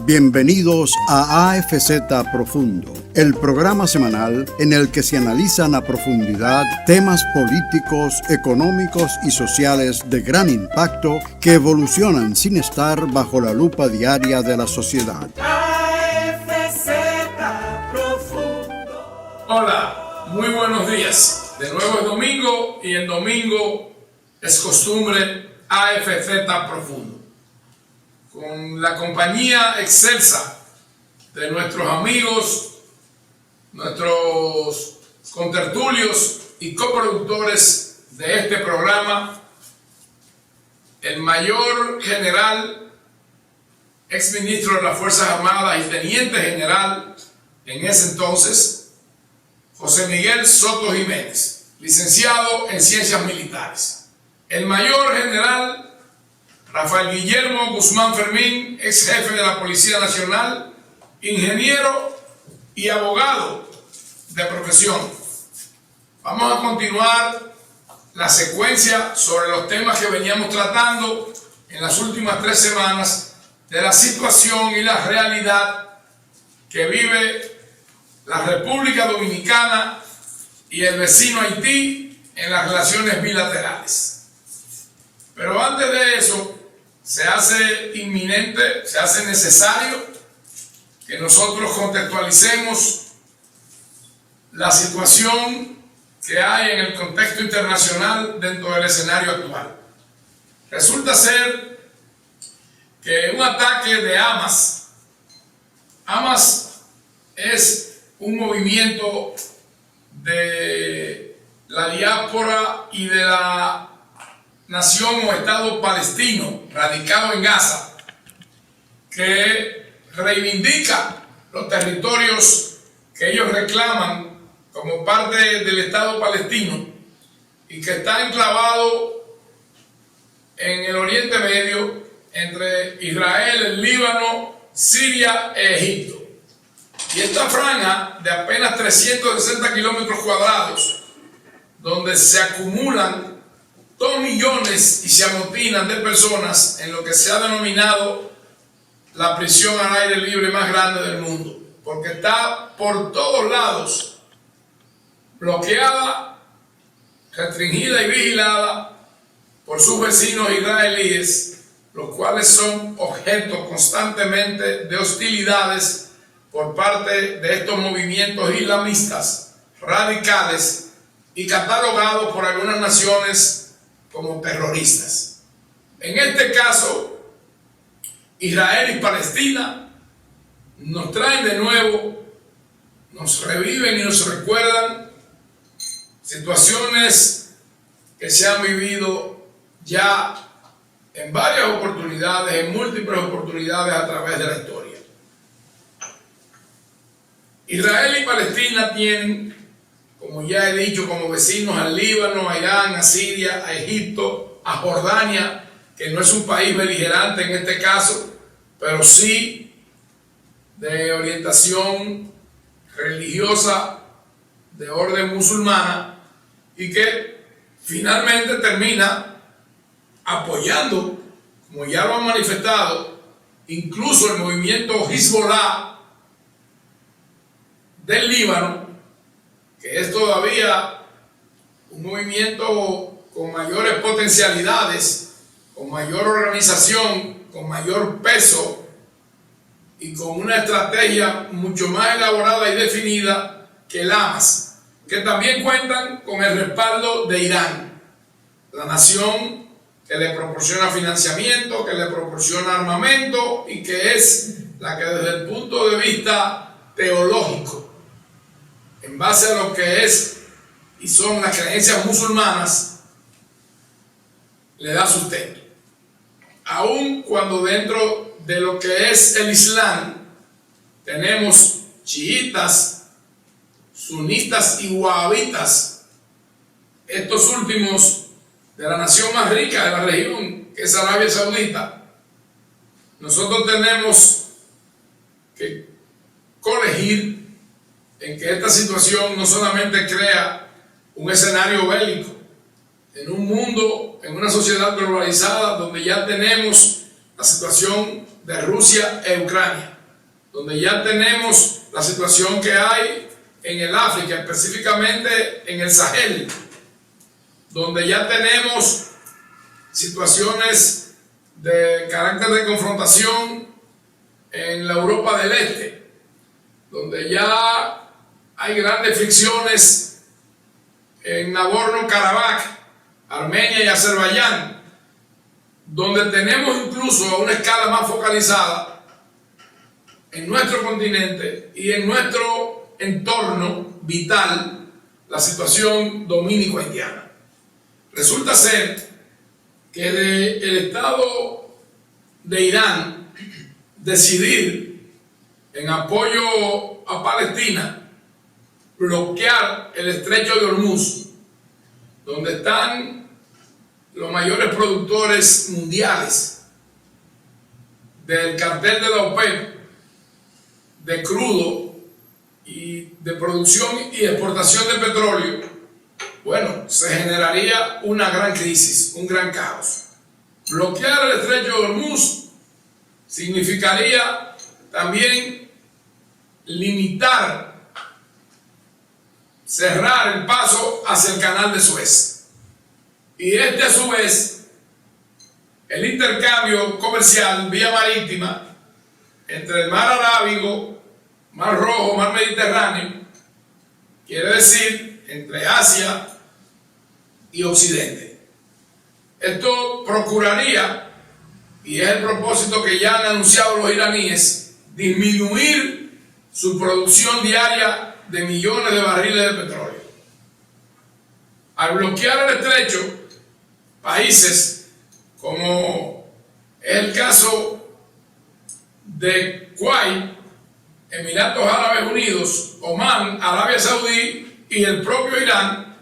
Bienvenidos a AFZ Profundo, el programa semanal en el que se analizan a profundidad temas políticos, económicos y sociales de gran impacto que evolucionan sin estar bajo la lupa diaria de la sociedad. AFZ Profundo. Hola, muy buenos días. De nuevo es domingo y el domingo es costumbre AFZ Profundo. Con la compañía excelsa de nuestros amigos, nuestros contertulios y coproductores de este programa, el mayor general, exministro de las Fuerzas Armadas y teniente general en ese entonces, José Miguel Soto Jiménez, licenciado en Ciencias Militares. El mayor general Rafael Guillermo Guzmán Fermín, ex jefe de la Policía Nacional, ingeniero y abogado de profesión. Vamos a continuar la secuencia sobre los temas que veníamos tratando en las últimas 3 semanas de la situación y la realidad que vive la República Dominicana y el vecino Haití en las relaciones bilaterales. Pero antes de eso, se hace inminente, se hace necesario que nosotros contextualicemos la situación que hay en el contexto internacional dentro del escenario actual. Resulta ser que un ataque de Hamas es un movimiento de la diáspora y de la nación o Estado palestino radicado en Gaza, que reivindica los territorios que ellos reclaman como parte del Estado palestino y que está enclavado en el Oriente Medio entre Israel, el Líbano, Siria e Egipto. Y esta franja de apenas 360 kilómetros cuadrados, donde se acumulan 2 millones y se amotinan de personas en lo que se ha denominado la prisión al aire libre más grande del mundo, porque está por todos lados bloqueada, restringida y vigilada por sus vecinos israelíes, los cuales son objeto constantemente de hostilidades por parte de estos movimientos islamistas radicales y catalogados por algunas naciones como terroristas. En este caso, Israel y Palestina nos traen de nuevo, nos reviven y nos recuerdan situaciones que se han vivido ya en varias oportunidades, en múltiples oportunidades a través de la historia. Israel y Palestina tienen, como ya he dicho, como vecinos al Líbano, a Irán, a Siria, a Egipto, a Jordania, que no es un país beligerante en este caso, pero sí de orientación religiosa de orden musulmana y que finalmente termina apoyando, como ya lo han manifestado, incluso el movimiento Hezbollah del Líbano, que es todavía un movimiento con mayores potencialidades, con mayor organización, con mayor peso y con una estrategia mucho más elaborada y definida que el Hamas, que también cuentan con el respaldo de Irán, la nación que le proporciona financiamiento, que le proporciona armamento y que es la que desde el punto de vista teológico, en base a lo que es y son las creencias musulmanas, le da sustento. Aun cuando dentro de lo que es el Islam tenemos chiitas, sunitas y wahabitas, estos últimos de la nación más rica de la región, que es Arabia Saudita, nosotros tenemos que corregir en que esta situación no solamente crea un escenario bélico en un mundo, en una sociedad globalizada donde ya tenemos la situación de Rusia e Ucrania, donde ya tenemos la situación que hay en el África, específicamente en el Sahel, donde ya tenemos situaciones de carácter de confrontación en la Europa del Este, donde ya hay grandes fricciones en Nagorno-Karabaj, Armenia y Azerbaiyán, donde tenemos incluso a una escala más focalizada en nuestro continente y en nuestro entorno vital la situación dominico-haitiana. Resulta ser que el Estado de Irán decidir en apoyo a Palestina bloquear el estrecho de Hormuz, donde están los mayores productores mundiales del cartel de la OPEP de crudo y de producción y exportación de petróleo, bueno, se generaría una gran crisis, un gran caos. Bloquear el estrecho de Hormuz significaría también limitar, cerrar el paso hacia el canal de Suez. Y a su vez, el intercambio comercial vía marítima entre el mar Arábigo, mar Rojo, mar Mediterráneo, quiere decir entre Asia y Occidente. Esto procuraría, y es el propósito que ya han anunciado los iraníes, disminuir su producción diaria de millones de barriles de petróleo. Al bloquear el estrecho, países como es el caso de Kuwait, Emiratos Árabes Unidos, Omán, Arabia Saudí y el propio Irán,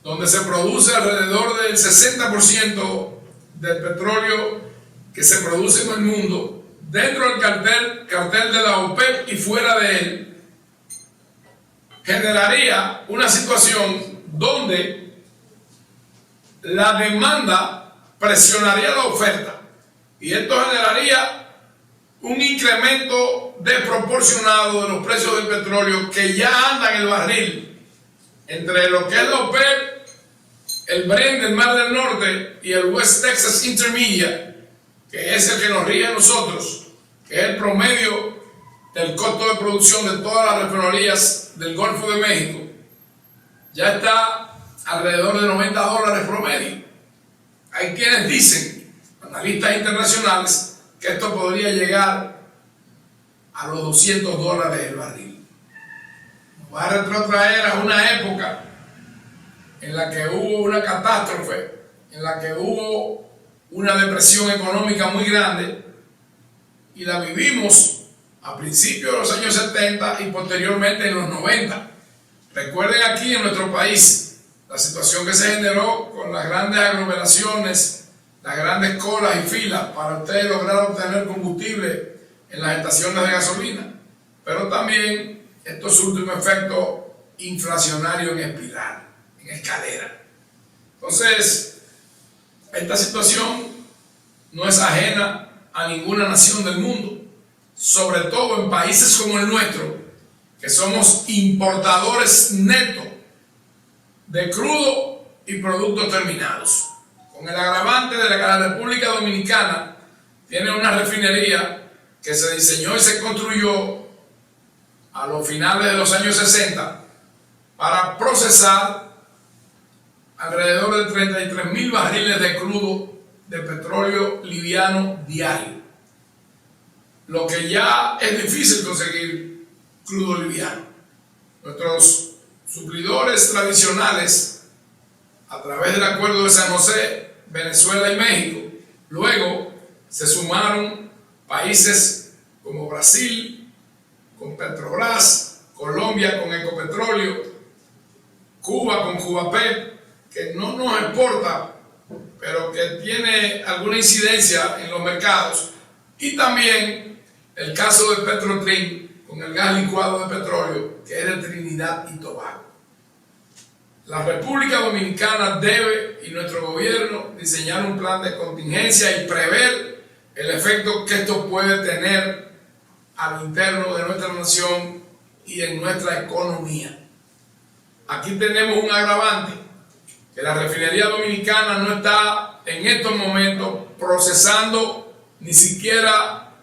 donde se produce alrededor del 60% del petróleo que se produce en el mundo, dentro del cartel de la OPEP y fuera de él, generaría una situación donde la demanda presionaría la oferta y esto generaría un incremento desproporcionado de los precios del petróleo que ya andan en el barril entre lo que es la OPEP, el Brent del Mar del Norte y el West Texas Intermediate, que es el que nos rige a nosotros, que es el promedio del costo de producción de todas las refinerías del Golfo de México, ya está alrededor de $90 promedio. Hay quienes dicen, analistas internacionales, que esto podría llegar a los $200 el barril. Nos va a retrotraer a una época en la que hubo una catástrofe, en la que hubo una depresión económica muy grande y la vivimos a principios de los años 70 y posteriormente en los 90. Recuerden aquí en nuestro país la situación que se generó con las grandes aglomeraciones, las grandes colas y filas para ustedes lograr obtener combustible en las estaciones de gasolina, pero también estos últimos efectos inflacionarios en espiral, en escalera. Entonces, esta situación no es ajena a ninguna nación del mundo, sobre todo en países como el nuestro, que somos importadores netos de crudo y productos terminados, con el agravante de que la República Dominicana tiene una refinería que se diseñó y se construyó a los finales de los años 60 para procesar alrededor de 33,000 barriles de crudo de petróleo liviano diario, lo que ya es difícil conseguir crudo liviano. Nuestros suplidores tradicionales, a través del Acuerdo de San José, Venezuela y México, luego se sumaron países como Brasil, con Petrobras, Colombia con Ecopetróleo, Cuba con Cubapep, que no nos exporta, pero que tiene alguna incidencia en los mercados, y también el caso de Petrotrin, con el gas licuado de petróleo, que es de Trinidad y Tobago. La República Dominicana debe, y nuestro gobierno, diseñar un plan de contingencia y prever el efecto que esto puede tener a lo interno de nuestra nación y en nuestra economía. Aquí tenemos un agravante, que la refinería dominicana no está en estos momentos procesando ni siquiera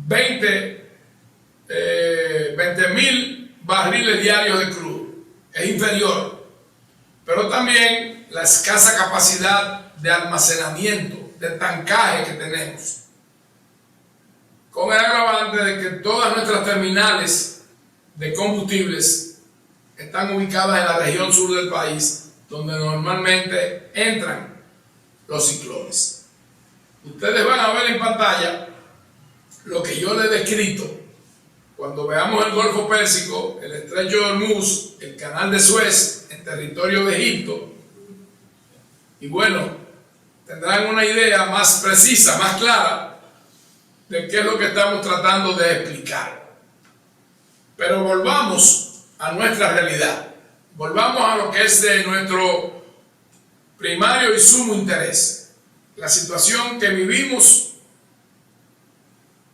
20,000 barriles diarios de crudo. Es inferior. Pero también la escasa capacidad de almacenamiento, de tancaje que tenemos. Con el agravante de que todas nuestras terminales de combustibles están ubicadas en la región sur del país, donde normalmente entran los ciclones. Ustedes van a ver en pantalla lo que yo les he descrito. Cuando veamos el Golfo Pérsico, el Estrecho de Hormuz, el Canal de Suez, en territorio de Egipto, y bueno, tendrán una idea más precisa, más clara, de qué es lo que estamos tratando de explicar. Pero volvamos a nuestra realidad, volvamos a lo que es de nuestro primario y sumo interés, la situación que vivimos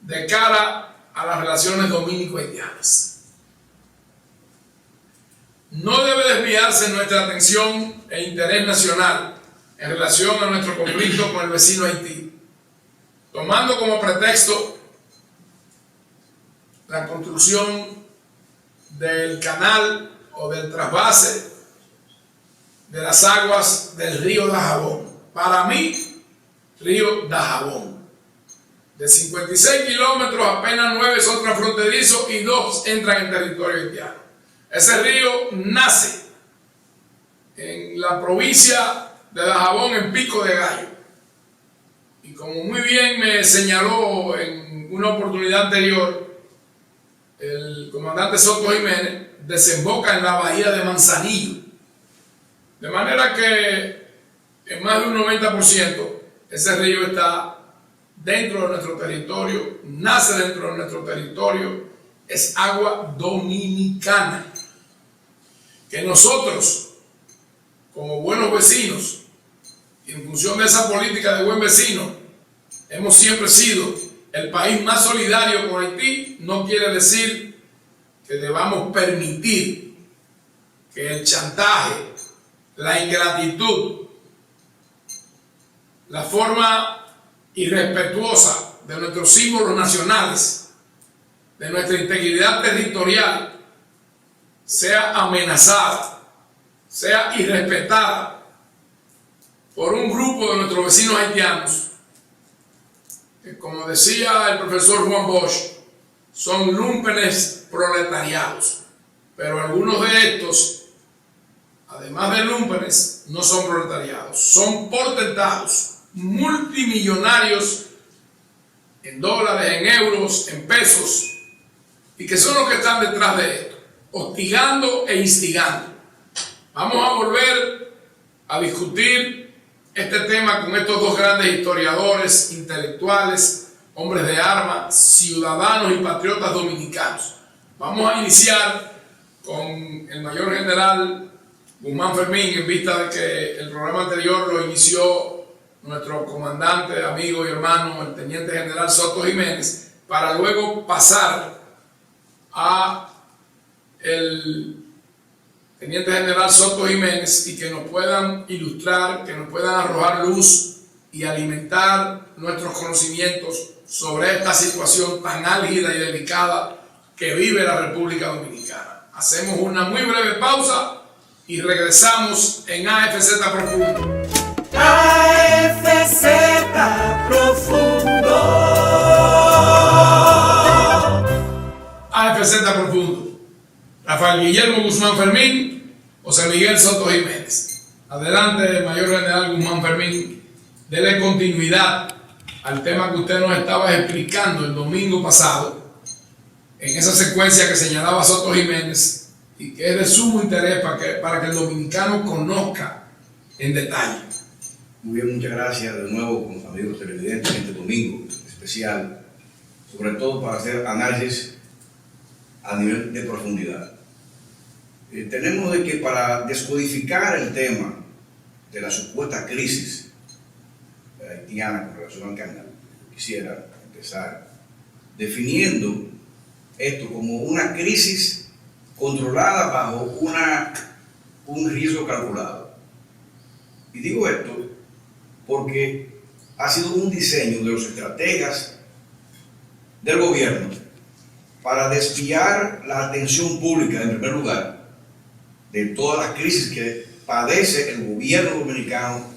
de cara a las relaciones dominico-haitianas. No debe desviarse nuestra atención e interés nacional en relación a nuestro conflicto con el vecino Haití, tomando como pretexto la construcción del canal o del trasvase de las aguas del río Dajabón. Para mí, río Dajabón. De 56 kilómetros, apenas 9 son transfronterizos y 2 entran en territorio haitiano. Ese río nace en la provincia de Dajabón, en Pico de Gallo. Y como muy bien me señaló en una oportunidad anterior, el comandante Soto Jiménez, desemboca en la bahía de Manzanillo. De manera que en más de un 90% ese río está dentro de nuestro territorio, nace dentro de nuestro territorio, es agua dominicana. Que nosotros, como buenos vecinos, y en función de esa política de buen vecino, hemos siempre sido el país más solidario con Haití, no quiere decir que debamos permitir que el chantaje, la ingratitud, la forma irrespetuosa de nuestros símbolos nacionales, de nuestra integridad territorial, sea amenazada, sea irrespetada por un grupo de nuestros vecinos haitianos, que, como decía el profesor Juan Bosch, son lúmpenes proletariados. Pero algunos de estos, además de lúmpenes, no son proletariados, son potentados, multimillonarios en dólares, en euros, en pesos, y que son los que están detrás de esto, hostigando e instigando. Vamos a volver a discutir este tema con estos dos grandes historiadores, intelectuales, hombres de armas, ciudadanos y patriotas dominicanos. Vamos a iniciar con el mayor general Guzmán Fermín, en vista de que el programa anterior lo inició nuestro comandante, amigo y hermano, el teniente general Soto Jiménez, para luego pasar a el teniente general Soto Jiménez y que nos puedan ilustrar, que nos puedan arrojar luz y alimentar nuestros conocimientos sobre esta situación tan álgida y delicada que vive la República Dominicana. Hacemos una muy breve pausa y regresamos en AFZ Profundo. AFZ Profundo. AFZ Profundo. Rafael Guillermo Guzmán Fermín, José Miguel Soto Jiménez. Adelante, mayor general Guzmán Fermín, dele continuidad al tema que usted nos estaba explicando el domingo pasado, en esa secuencia que señalaba Soto Jiménez y que es de sumo interés para que el dominicano conozca en detalle. Muy bien, muchas gracias de nuevo con los amigos televidentes en este domingo especial, sobre todo para hacer análisis a nivel de profundidad. Tenemos de que para descodificar el tema de la supuesta crisis haitiana con relación al canal, quisiera empezar definiendo esto como una crisis controlada bajo un riesgo calculado. Y digo esto porque ha sido un diseño de los estrategas del gobierno para desviar la atención pública, en primer lugar, de todas las crisis que padece el gobierno dominicano,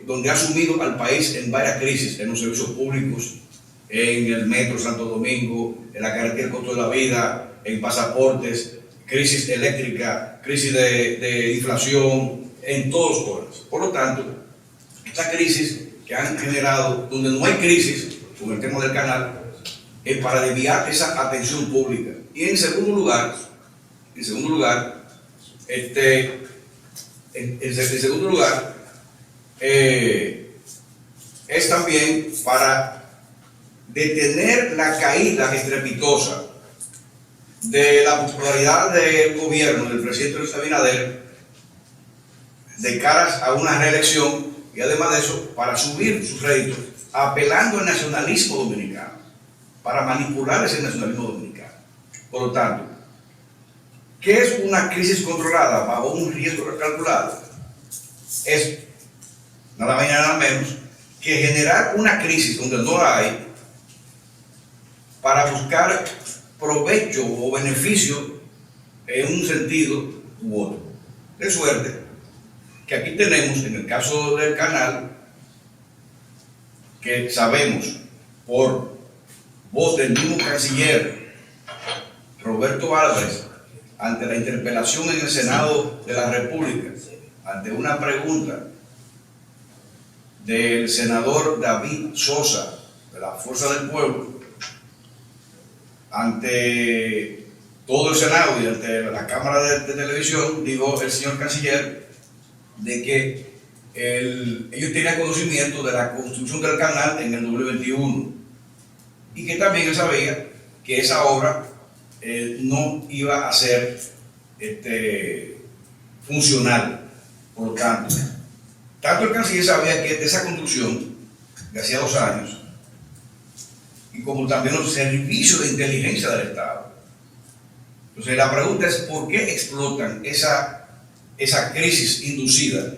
donde ha sumido al país en varias crisis, en los servicios públicos, en el metro Santo Domingo, en la carretera Costo de la Vida, en pasaportes, crisis eléctrica, crisis de inflación, en todos los órdenes. Por lo tanto, estas crisis que han generado, donde no hay crisis, como el tema del canal, es para desviar esa atención pública. Y en segundo lugar, es también para detener la caída estrepitosa de la popularidad del gobierno del presidente Luis Abinader de caras a una reelección, y además de eso, para subir sus réditos, apelando al nacionalismo dominicano, para manipular ese nacionalismo dominicano. Por lo tanto, ¿qué es una crisis controlada bajo un riesgo calculado? Es nada más y nada menos que generar una crisis donde no la hay para buscar provecho o beneficio en un sentido u otro. De suerte que aquí tenemos, en el caso del canal, que sabemos por voz del mismo canciller Roberto Álvarez, ante la interpelación en el Senado de la República, ante una pregunta del senador David Sosa, de la Fuerza del Pueblo, ante todo el Senado y ante la Cámara de Televisión, dijo el señor canciller de que ellos tenían conocimiento de la construcción del canal en el 2021 y que también él sabía que esa obra no iba a ser funcional. Por lo tanto el canciller sabía que de esa construcción de hacía 2 años, y como también los servicios de inteligencia del Estado. Entonces la pregunta es ¿por qué explotan esa crisis inducida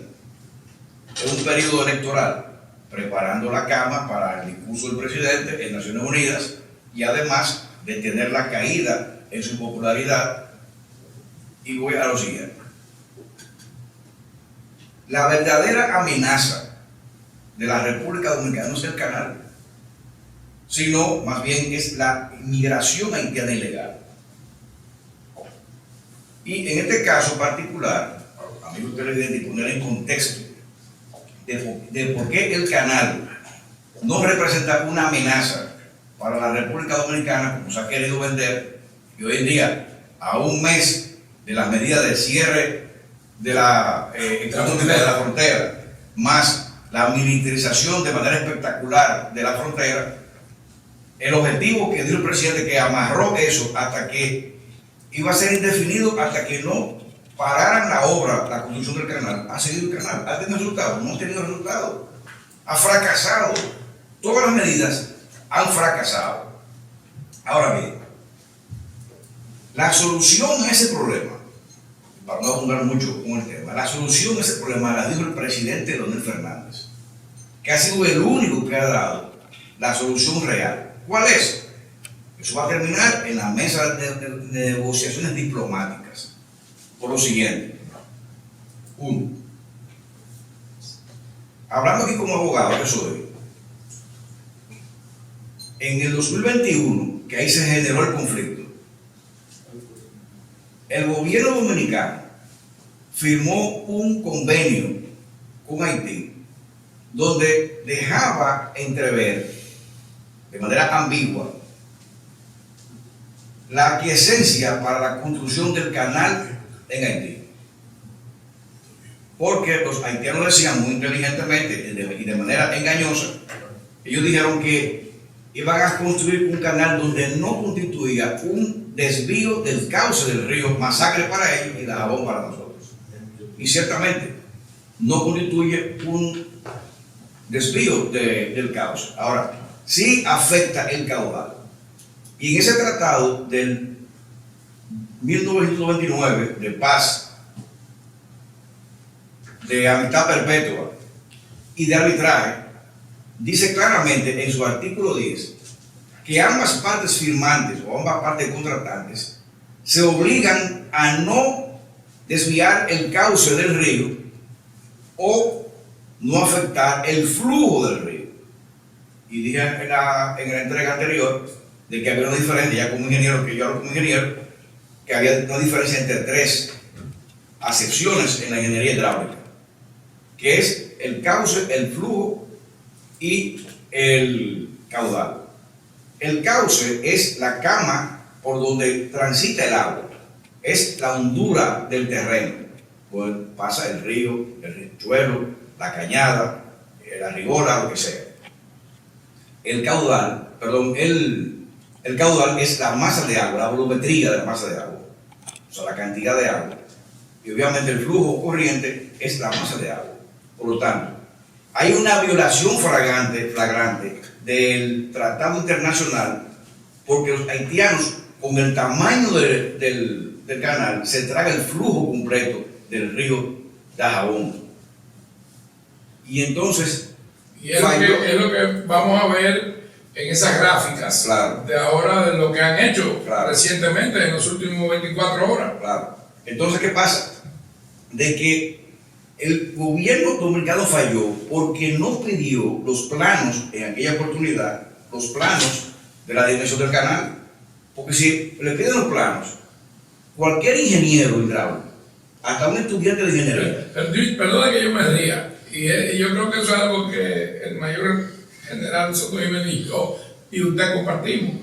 en un periodo electoral, preparando la cama para el discurso del presidente en Naciones Unidas y además de tener la caída en su popularidad? Y voy a lo siguiente. La verdadera amenaza de la República Dominicana no es el canal, sino más bien es la inmigración haitiana ilegal. Y en este caso particular, amigos televidentes, y poner en contexto de por qué el canal no representa una amenaza para la República Dominicana, como se ha querido vender, y hoy en día, a un mes de las medidas de cierre de la frontera, más la militarización de manera espectacular de la frontera, el objetivo que dio el presidente, que amarró eso hasta que iba a ser indefinido, hasta que no pararan la obra, la construcción del canal, ha seguido el canal, ha tenido resultados, no ha tenido resultados, ha fracasado, todas las medidas han fracasado. Ahora bien, la solución a ese problema, para no abundar mucho con el tema, la solución a ese problema la dijo el presidente Leonel Fernández, que ha sido el único que ha dado la solución real. ¿Cuál es? Eso va a terminar en la mesa de negociaciones diplomáticas. Por lo siguiente: 1. Hablando aquí como abogado que soy, en el 2021, que ahí se generó el conflicto, el gobierno dominicano firmó un convenio con Haití donde dejaba entrever de manera ambigua la aquiescencia para la construcción del canal en Haití. Porque los haitianos decían muy inteligentemente y de manera engañosa, ellos dijeron que iban a construir un canal donde no constituía un desvío del cauce del río Masacre para ellos y Dajabón para nosotros. Y ciertamente no constituye un desvío del cauce. Ahora, sí afecta el caudal. Y en ese tratado del 1929 de paz, de amistad perpetua y de arbitraje, dice claramente en su artículo 10 que ambas partes firmantes o ambas partes contratantes se obligan a no desviar el cauce del río o no afectar el flujo del río. Y dije en la entrega anterior de que había una diferencia, ya como ingeniero, que yo hablo como ingeniero, que había una diferencia entre tres acepciones en la ingeniería hidráulica, que es el cauce, el flujo y el caudal. El cauce es la cama por donde transita el agua, es la hondura del terreno, pues pasa el río, el riachuelo, la cañada, la rigola, lo que sea. El caudal es la masa de agua, la volumetría de la masa de agua, o sea, la cantidad de agua. Y obviamente el flujo corriente es la masa de agua. Por lo tanto, hay una violación flagrante del tratado internacional porque los haitianos, con el tamaño del canal, se traga el flujo completo del río Dajabón. Y entonces... Y es lo que vamos a ver en esas gráficas, claro, de ahora, de lo que han hecho, claro, recientemente, en los últimos 24 horas. Claro. Entonces, ¿qué pasa? De que el gobierno dominicano falló porque no pidió los planos en aquella oportunidad, los planos de la dimensión del canal. Porque si le piden los planos, cualquier ingeniero hidráulico, hasta un estudiante de ingeniería. Perdona que yo me ría, y yo creo que eso es algo que el mayor general Soto Jiménez y usted compartimos.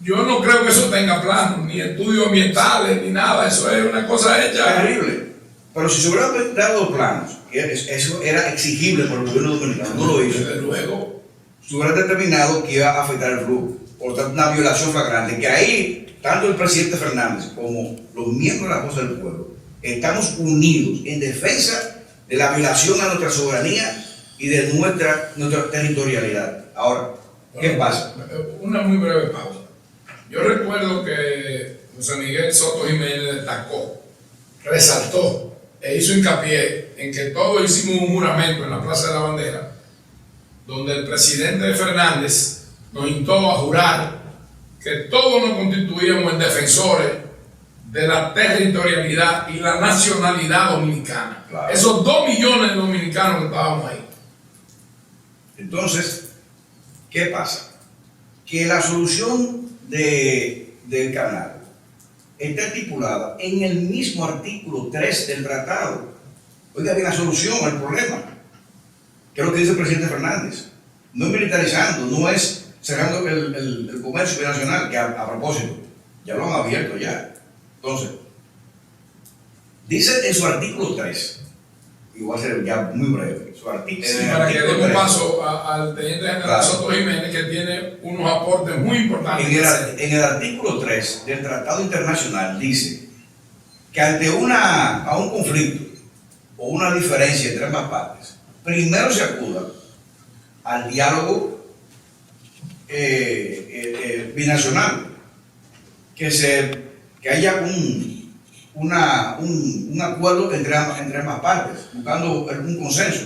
Yo no creo que eso tenga planos, ni estudios ambientales, ni nada. Eso es una cosa hecha. Terrible. Pero si se hubieran dado los planos, eso era exigible por el gobierno dominicano, no lo hizo. Desde luego. Se hubiera determinado que iba a afectar el flujo. Por tanto, una violación flagrante. Que ahí, tanto el presidente Fernández como los miembros de la Fuerza del Pueblo, estamos unidos en defensa de la violación a nuestra soberanía y de nuestra territorialidad. Ahora, ¿qué pasa? Una muy breve pausa. Yo recuerdo que José Miguel Soto Jiménez destacó, resaltó e hizo hincapié en que todos hicimos un juramento en la Plaza de la Bandera, donde el presidente Fernández nos instó a jurar que todos nos constituíamos en defensores de la territorialidad y la nacionalidad dominicana. Claro. Esos 2 millones de dominicanos que estábamos ahí. Entonces, ¿qué pasa? Que la solución del canal está estipulada en el mismo artículo 3 del tratado. Oiga bien, la solución al problema, que es lo que dice el presidente Fernández. No es militarizando, no es cerrando el comercio internacional, que a propósito, ya lo han abierto ya. Entonces, dice en su artículo 3, y voy a ser ya muy breve, su artículo, sí, para que demos paso al teniente general, claro, Soto Jiménez, que tiene unos aportes muy importantes. En el artículo 3 del Tratado Internacional dice que ante un conflicto o una diferencia entre ambas partes, primero se acuda al diálogo binacional, que haya un acuerdo entre ambas partes, buscando un consenso,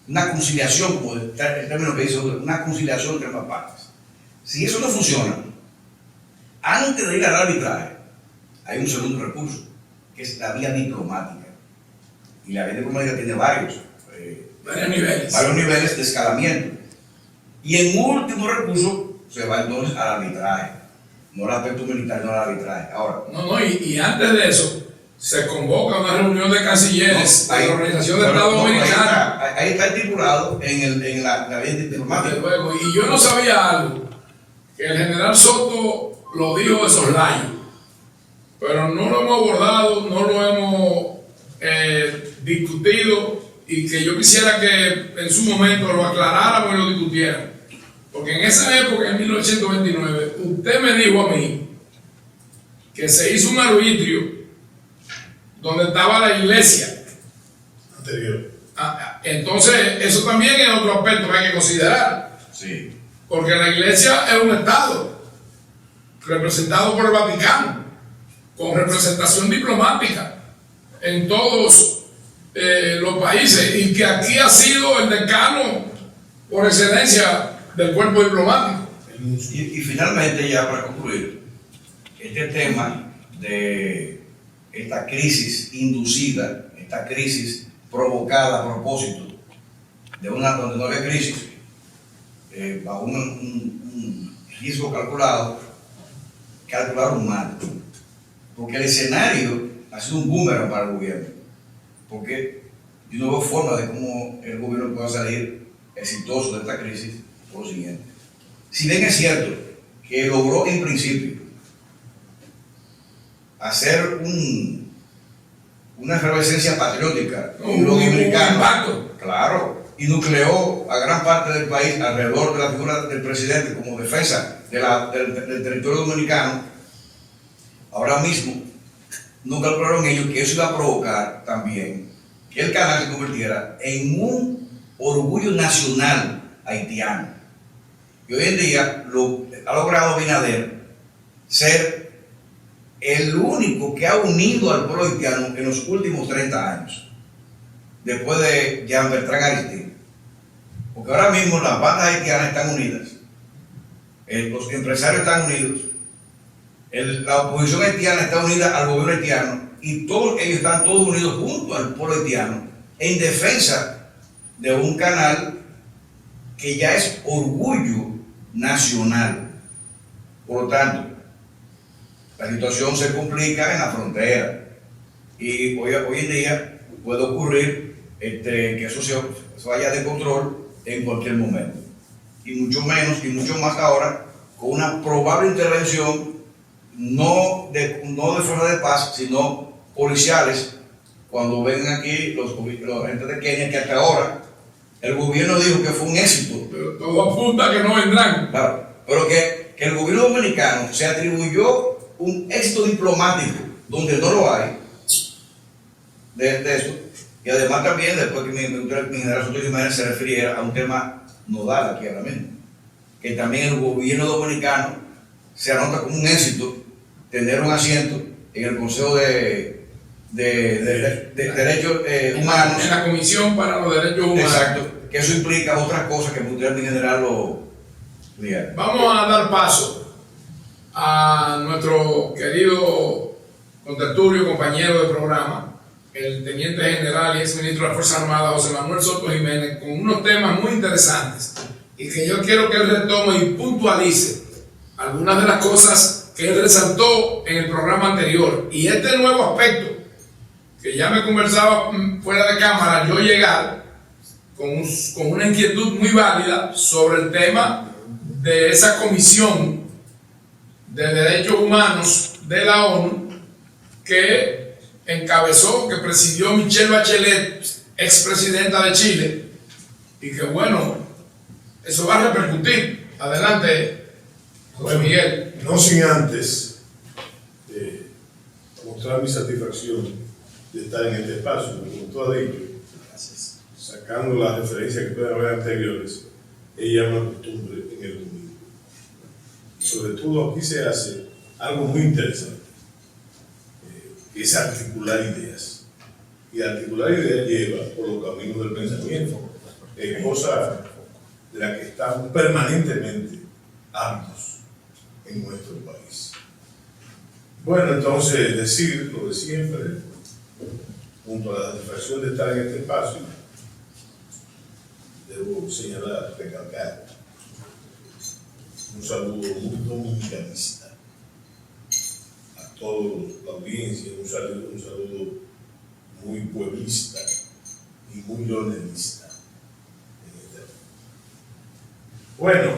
una conciliación, como el término que dice, una conciliación entre ambas partes. Si eso no funciona, antes de ir al arbitraje, hay un segundo recurso, que es la vía diplomática. Y la vía diplomática tiene varios niveles de escalamiento. Y en último recurso se va entonces al arbitraje. No al aspecto militar, no al arbitraje. Ahora. Y antes de eso, se convoca una reunión de cancilleres de la Organización del Estado Dominicano. Ahí está estipulado en la vía diplomática. Luego, y yo no sabía algo, que el general Soto lo dijo de soslayo, pero no lo hemos abordado, no lo hemos discutido, y que yo quisiera que en su momento lo aclaráramos y lo discutiéramos. Porque en esa época, en 1929, usted me dijo a mí que se hizo un arbitrio donde estaba la iglesia anterior. Entonces, eso también es otro aspecto que hay que considerar. Sí. porque la Iglesia es un Estado representado por el Vaticano, con representación diplomática en todos los países, y que aquí ha sido el decano por excelencia del cuerpo diplomático. Y finalmente, ya para concluir, este tema de esta crisis inducida, esta crisis provocada a propósito de una donde no había crisis, bajo un riesgo calculado, calcularon mal, porque el escenario ha sido un boomerang para el gobierno, porque yo no veo forma de cómo el gobierno pueda salir exitoso de esta crisis por lo siguiente. Si bien es cierto que logró en principio hacer una efervescencia patriótica en los dominicanos, claro, y nucleó a gran parte del país alrededor de la figura del presidente como defensa del territorio dominicano, ahora mismo no calcularon ellos que eso iba a provocar también que el canal se convirtiera en un orgullo nacional haitiano. Y hoy en día ha logrado Abinader ser el único que ha unido al pueblo haitiano en los últimos 30 años, después de Jean Bertrand Aristide. Porque ahora mismo las bandas haitianas están unidas, los empresarios están unidos, la oposición haitiana está unida al gobierno haitiano, y todos ellos están todos unidos junto al pueblo haitiano en defensa de un canal que ya es orgullo nacional. Por lo tanto, la situación se complica en la frontera, y hoy en día puede ocurrir que eso se vaya de control en cualquier momento, y mucho menos y mucho más ahora con una probable intervención no de fuerza de paz, sino policiales, cuando vengan aquí los agentes de Kenia, que hasta ahora el gobierno dijo que fue un éxito. Pero todo apunta a que no vendrán. Claro, pero que el gobierno dominicano se atribuyó un éxito diplomático donde no lo hay de eso, y además también después que mi general Soto Jiménez se refiriera a un tema nodal aquí ahora mismo, que también el gobierno dominicano se anota como un éxito tener un asiento en el Consejo de Derechos Humanos, en la Comisión para los Derechos Humanos. Exacto, que eso implica otras cosas que mi general lo diga. Vamos a dar paso a nuestro querido contertulio, compañero de programa, el teniente general y ex ministro de las Fuerzas Armadas, José Manuel Soto Jiménez, con unos temas muy interesantes, y que yo quiero que él retome y puntualice algunas de las cosas que él resaltó en el programa anterior. Y este nuevo aspecto, que ya me conversaba fuera de cámara, yo llegar con una inquietud muy válida sobre el tema de esa comisión de derechos humanos de la ONU que encabezó, que presidió Michelle Bachelet, expresidenta de Chile, y que bueno, eso va a repercutir. Adelante, José Miguel. No sin antes mostrar mi satisfacción de estar en este espacio, como tú has dicho, sacando las referencias que pueden haber anteriores, ella es una costumbre en el domingo. Sobre todo aquí se hace algo muy interesante, que es articular ideas. Y articular ideas lleva por los caminos del pensamiento, es cosa de la que estamos permanentemente ávidos en nuestro país. Bueno, entonces decir lo de siempre, junto a la satisfacción de estar en este espacio, debo señalar, recalcar un saludo muy dominicanista a toda la audiencia, un saludo muy pueblista y muy leonelista. Bueno,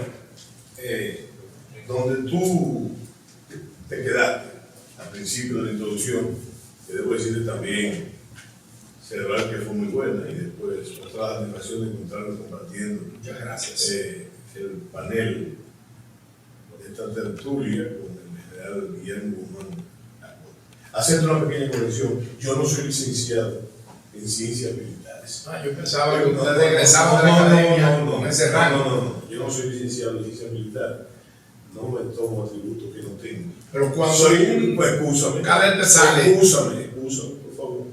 donde tú te quedaste al principio de la introducción, que debo decirte también, celebrar que fue muy buena, y después otra satisfacción de encontrarnos compartiendo. Muchas gracias. El panel de esta tertulia con el general Guillermo Guzmán. Haciendo una pequeña corrección, yo no soy licenciado en ciencias militares. Yo pensaba que usted regresaba de la academia con ese rango. No. yo no soy licenciado en ciencia militar, no me tomo atributos que no tengo. Pero cuando soy, pues excúsame. cadete sale. Excúsame, por favor.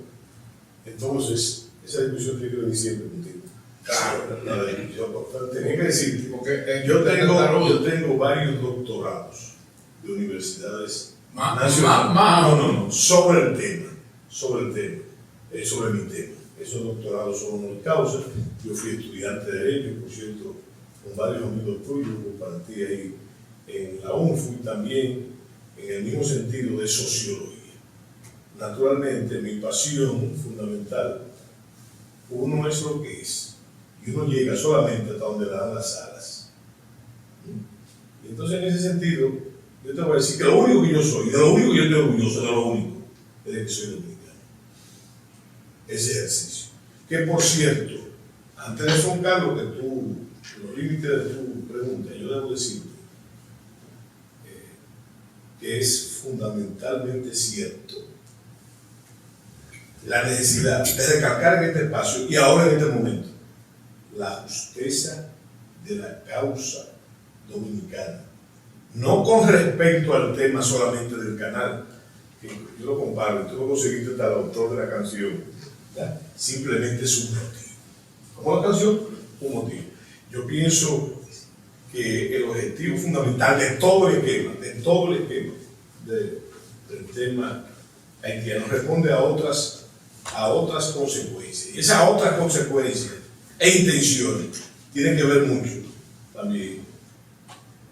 Entonces, esa discusión tiene que venir siempre contigo. Claro. La discusión, tenía que decirte, Porque yo tengo varios doctorados de universidades nacionales. Sobre el tema, sobre mi tema. Esos doctorados son honoris causa. Yo fui estudiante de Derecho, por cierto, con varios amigos tuyos, compartí ahí en la UNFU y también en el mismo sentido de sociología. Naturalmente, mi pasión fundamental, uno es lo que es, y uno llega solamente hasta donde le dan las alas. Y entonces, en ese sentido, yo te voy a decir que lo único que yo soy, de lo único que yo estoy orgulloso, de lo único, es de que soy dominicano. Ese ejercicio. Que por cierto, antes de eso, Carlos, que tú, los límites de tu pregunta, yo debo decirte que es fundamentalmente cierto la necesidad de recalcar en este espacio y ahora en este momento la justeza de la causa dominicana. No con respecto al tema solamente del canal, que yo lo comparo, tú lo conseguiste hasta el autor de la canción, ¿verdad? Simplemente es un motivo. ¿Cómo la canción? Un motivo. Yo pienso que el objetivo fundamental de todo el esquema, del tema haitiano responde a otras consecuencias. Y esas otras consecuencias e intenciones tienen que ver mucho también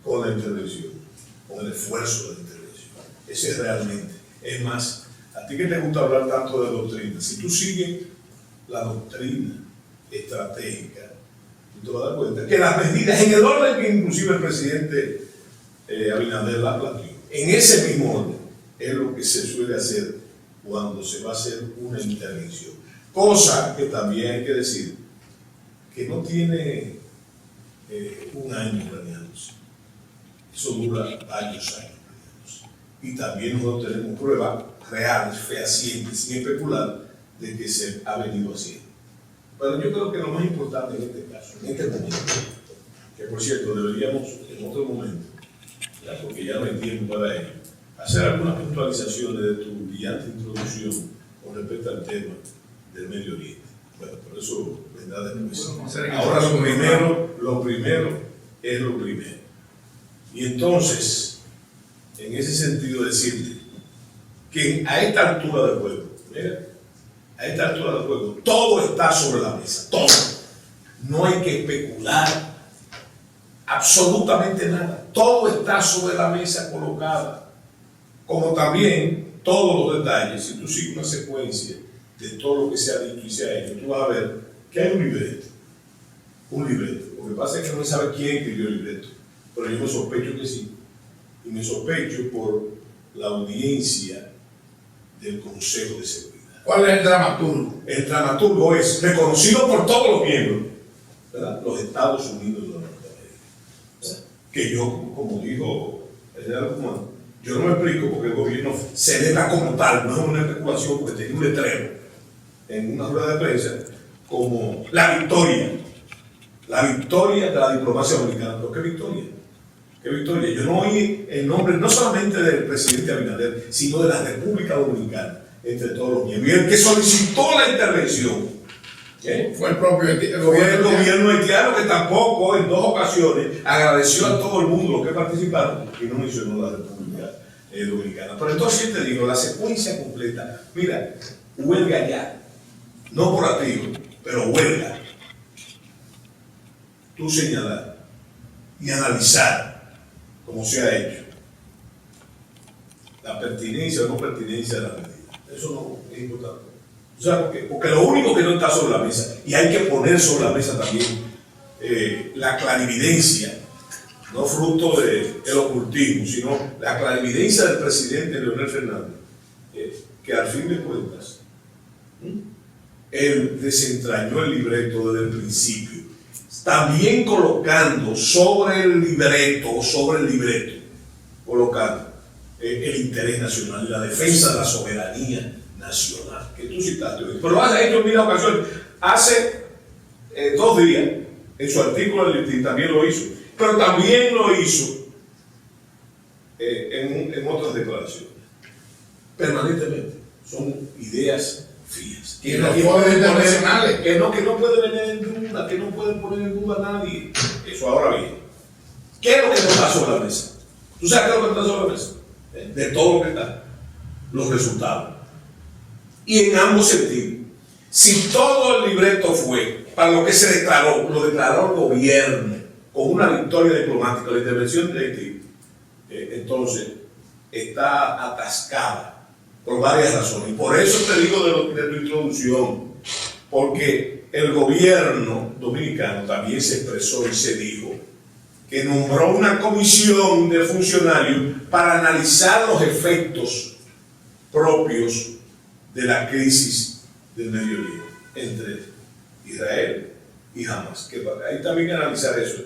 con la intervención, con el esfuerzo de la intervención. Ese es realmente. Es más, a ti que te gusta hablar tanto de doctrina, si tú sigues la doctrina estratégica, tú te vas a dar cuenta que las medidas, en el orden que inclusive el presidente Abinader la planteó, en ese mismo orden, es lo que se suele hacer cuando se va a hacer una intervención. Cosa que también hay que decir, que no tiene un año planeándose. Eso dura varios años planeándose. Y también nosotros tenemos pruebas reales, fehacientes, sin especular, de que se ha venido haciendo. Pero yo creo que lo más importante en este caso, en este momento, que por cierto deberíamos en otro momento, ¿ya? Porque ya no hay tiempo para ello, hacer algunas puntualizaciones de tu brillante introducción con respecto al tema del Medio Oriente. Bueno, por eso vendrá después. Ahora lo primero es lo primero. Y entonces, en ese sentido decirte que a esta altura del juego, mira, a esta altura del juego, todo está sobre la mesa, todo. No hay que especular absolutamente nada. Todo está sobre la mesa colocada. Como también todos los detalles, si tú sigues una secuencia de todo lo que se ha dicho y se ha hecho, tú vas a ver que hay un libreto. Un libreto. Lo que pasa es que no se sabe quién escribió el libreto, pero yo me sospecho que sí. Y me sospecho por la audiencia del Consejo de Seguridad. ¿Cuál es el dramaturgo? El dramaturgo es reconocido por todos los miembros, ¿verdad? Los Estados Unidos de Norteamérica. ¿Verdad? Que yo, como dijo el general Guzmán, yo no me explico porque el gobierno celebra como tal, no es una especulación, porque tenía un letrero en una rueda de prensa como la victoria de la diplomacia dominicana. ¿Pero qué victoria? ¿Qué victoria? Yo no oí el nombre no solamente del presidente Abinader, sino de la República Dominicana, entre todos los miembros. Y el que solicitó la intervención fue el propio gobierno haitiano, que tampoco en 2 ocasiones agradeció a todo el mundo los que participaron y no mencionó la República Dominicana. Pero entonces te digo, la secuencia completa, mira, huelga ya, no por activo, pero huelga. Tú señalar y analizar cómo se ha hecho la pertinencia o no pertinencia de la medida. Eso no es importante. O sea, porque lo único que no está sobre la mesa, y hay que poner sobre la mesa también la clarividencia, no fruto del ocultismo, sino la clarividencia del presidente Leonel Fernández, que al fin de cuentas, él desentrañó el libreto desde el principio, también colocando sobre el libreto, colocando el interés nacional y la defensa de la soberanía nacional, que tú citaste hoy. Pero lo has hecho en 1000 ocasiones. Hace 2 días En su artículo del listín también lo hizo, pero también lo hizo en otras declaraciones. Permanentemente. Son ideas fijas. Y los foros internacionales. Que no pueden poner en duda, que no pueden poner en duda a nadie. Eso ahora bien. ¿Qué es lo que no está sobre la mesa? ¿Tú sabes qué es lo que está sobre la mesa? De todo lo que está. Los resultados. Y en ambos sentidos. Si todo el libreto fue para lo que se declaró, lo declaró el gobierno con una victoria diplomática, la intervención de Haití, entonces está atascada por varias razones. Y por eso te digo de tu introducción, porque el gobierno dominicano también se expresó y se dijo que nombró una comisión de funcionarios para analizar los efectos propios de la crisis del Medio Oriente entre Israel y Hamas. Que ahí también hay que analizar eso.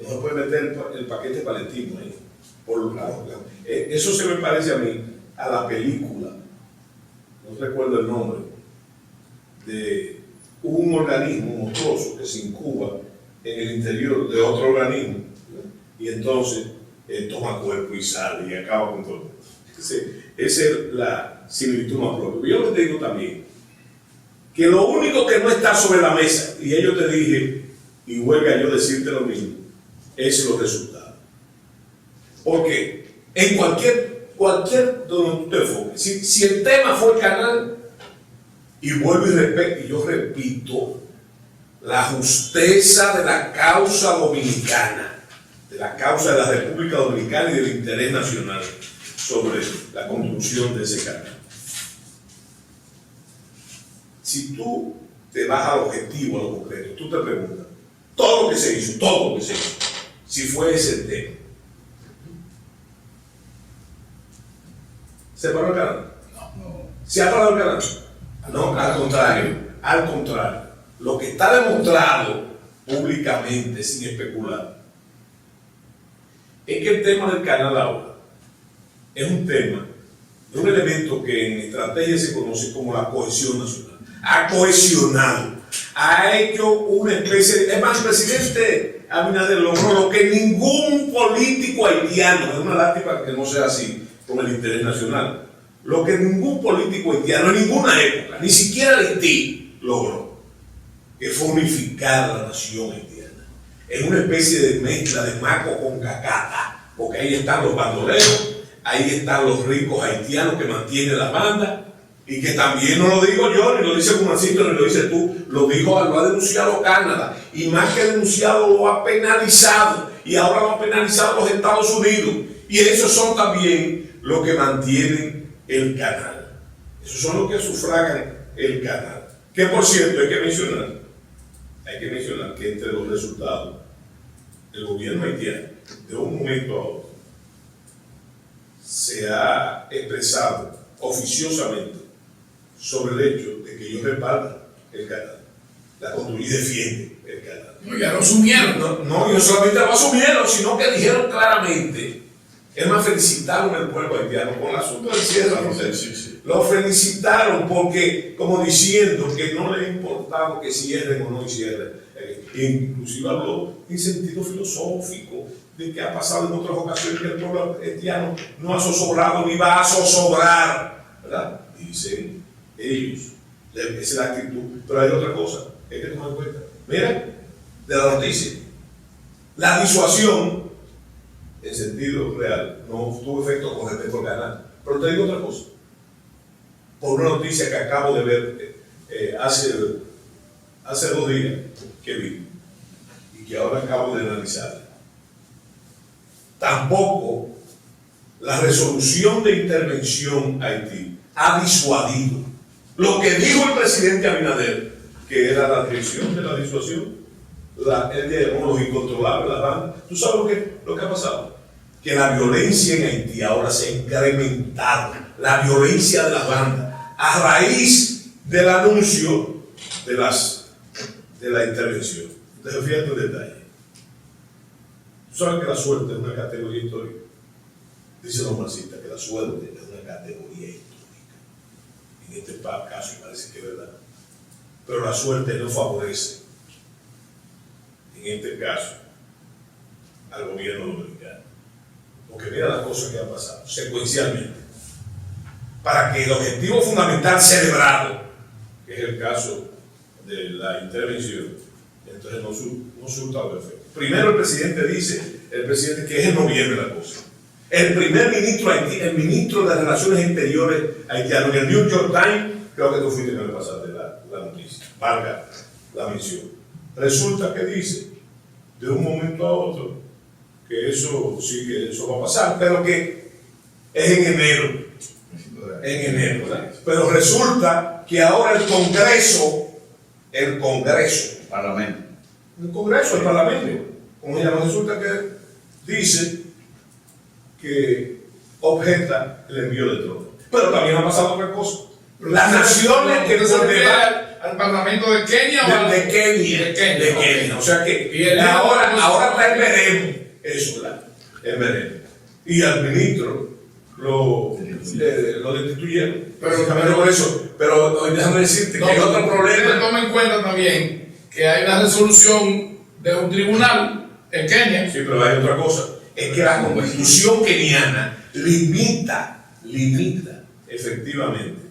No se puede meter el paquete palestino ahí. Eso se me parece a mí a la película, no recuerdo el nombre, de un organismo monstruoso que se incuba en el interior de otro organismo, ¿no? Y entonces toma cuerpo y sale y acaba con todo. Esa es la similitud más propia. Yo les digo también que lo único que no está sobre la mesa, y yo te dije, y huelga yo decirte lo mismo, es los resultados. Porque en cualquier donde tú te enfoques, si el tema fue el canal, y vuelvo y yo repito, la justeza de la causa dominicana, de la causa de la República Dominicana y del interés nacional sobre la construcción de ese canal. Si tú te vas al objetivo, a lo concreto, tú te preguntas, todo lo que se hizo, si fue ese el tema, ¿se paró el canal? No. ¿Se ha parado el canal? No, al contrario. Lo que está demostrado públicamente, sin especular, es que el tema del canal ahora es un elemento que en estrategia se conoce como la cohesión nacional. Ha cohesionado, ha hecho una especie de... Es más, el presidente Abinader logró lo que ningún político haitiano, es una lástima que no sea así, con el interés nacional, lo que ningún político haitiano en ninguna época, ni siquiera Haití, logró, que fue unificar la nación haitiana. Es una especie de mezcla de maco con cacata, porque ahí están los bandoleros, ahí están los ricos haitianos que mantienen la banda, y que también no lo digo yo, ni lo dice Gumancito, ni lo dices tú, lo ha denunciado Canadá, y más que denunciado lo ha penalizado, y ahora lo han penalizado los Estados Unidos, y esos son también los que mantienen el canal. Esos son los que sufragan el canal. Que por cierto hay que mencionar que entre los resultados el gobierno haitiano de un momento a otro se ha expresado oficiosamente sobre el hecho de que ellos respaldan el canal, la construcción y defienden el canal. No, ya lo asumieron. No, no solamente lo asumieron, sino que dijeron claramente. Es más, felicitaron al pueblo haitiano con el asunto del cierre de la frontera. Sí. Lo felicitaron porque, como diciendo que no les importaba que cierren o no cierren. Inclusive habló en sentido filosófico de que ha pasado en otras ocasiones que el pueblo haitiano no ha zozobrado ni va a zozobrar, ¿verdad? Dicen ellos. Esa es la actitud. Pero hay otra cosa, hay que tomar en cuenta. Mira, de la noticia. La disuasión, en sentido real, no tuvo efecto con respecto al canal. Pero te digo otra cosa. Por una noticia que acabo de ver hace 2 días que vi y que ahora acabo de analizar. Tampoco la resolución de intervención a Haití ha disuadido lo que dijo el presidente Abinader, que era la dirección de la disuasión, los incontrolables, la banda. ¿Tú sabes lo que ha pasado? Que la violencia en Haití ahora se ha incrementado, la violencia de las bandas, a raíz del anuncio de la intervención. Ustedes fíjate un detalle. Tú sabes que la suerte es una categoría histórica. Dicen los marxistas que la suerte es una categoría histórica. En este caso parece que es verdad. Pero la suerte no favorece en este caso, al gobierno dominicano. Porque mira las cosas que han pasado secuencialmente. Para que el objetivo fundamental celebrado, que es el caso de la intervención, entonces no surta efecto. Primero el presidente dice, que es en noviembre la cosa. El primer ministro Haití, el ministro de las Relaciones Exteriores haitiano, en el New York Times, creo que tú fuiste que me pasaste la noticia, valga la mención. Resulta que dice, de un momento a otro, que eso sí, que eso va a pasar, pero que es en enero. ¿Verdad? Pero resulta que ahora el Congreso, el Parlamento, como se llama, resulta que dice que objeta el envío de tropas. Pero también ha pasado otra cosa. Las naciones que por debajo al Parlamento de Kenia de Kenia. O sea que ahora está en veremos. Eso, ¿verdad? En veremos. Y al ministro lo destituyeron. Pero por eso. Pero déjame decirte que hay otro problema. Toma en cuenta también que hay una resolución de un tribunal en Kenia. Sí, pero hay otra cosa. Es que la Constitución keniana limita efectivamente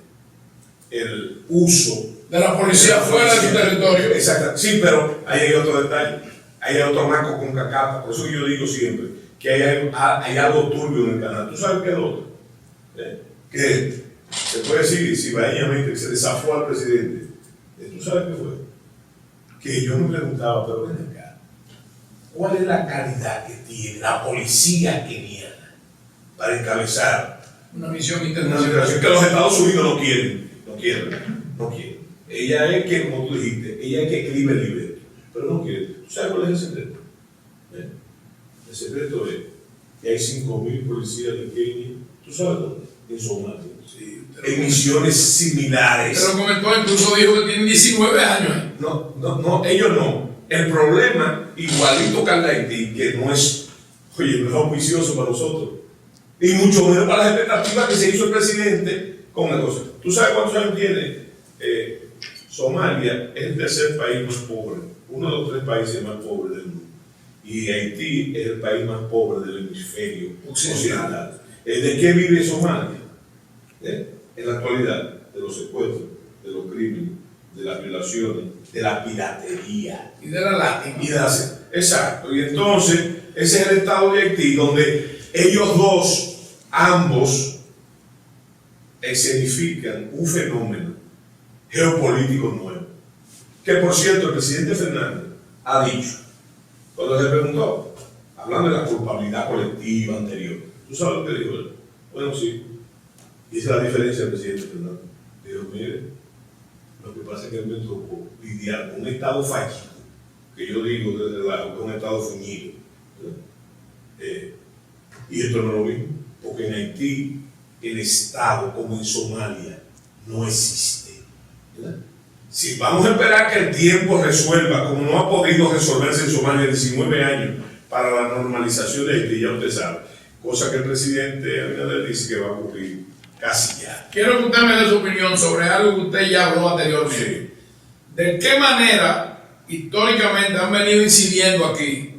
el uso de la policía fuera de su territorio. Exacto. Sí, pero ahí hay otro detalle. Ahí hay otro marco con cacata. Por eso yo digo siempre que hay algo turbio en el canal. ¿Tú sabes qué es lo otro? Que se puede decir, si vaillamente se desafó al presidente. ¿Tú sabes qué fue? Que yo me preguntaba, pero ven acá, ¿cuál es la calidad que tiene la policía keniana para encabezar una misión internacional? Que los Estados Unidos no quieren. Ella es que, como tú dijiste, ella es que escribe el libreto, pero no quiere. ¿Tú sabes cuál es el secreto? El secreto es que hay 5.000 policías de Kenia. ¿Tú sabes dónde? En Somalia. Sí, en misiones similares. Pero comentó, incluso dijo que tienen 19 años. No, ellos no. El problema, igualito que el de Haití, que no es auspicioso para nosotros, y mucho menos para las expectativas que se hizo el presidente con la cosa. ¿Tú sabes cuántos años tiene? Somalia es el tercer país más pobre, uno de los 3 países más pobres del mundo. Y Haití es el país más pobre del hemisferio occidental. ¿De qué vive Somalia? En la actualidad, de los secuestros, de los crímenes, de las violaciones, de la piratería. Y de la lástima. Exacto. Y entonces, ese es el estado de Haití, donde ellos dos, ambos, escenifican un fenómeno geopolítico nuevo. Que por cierto, el presidente Fernández ha dicho, cuando se preguntó, hablando de la culpabilidad colectiva anterior, ¿tú sabes lo que dijo él? Bueno, sí. Y esa es la diferencia del presidente Fernández. Dijo, mire, lo que pasa es que me tocó lidiar con un estado fallido, que yo digo desde abajo, que es un estado fuñido. Y esto no lo mismo, porque en Haití el Estado, como en Somalia, no existe. ¿Verdad? Si vamos a esperar que el tiempo resuelva, como no ha podido resolverse en Somalia en 19 años, para la normalización de Haití, ya usted sabe, cosa que el presidente Abinader dice que va a ocurrir casi ya. Quiero que usted me dé su opinión sobre algo que usted ya habló anteriormente. Sí. ¿De qué manera históricamente han venido incidiendo aquí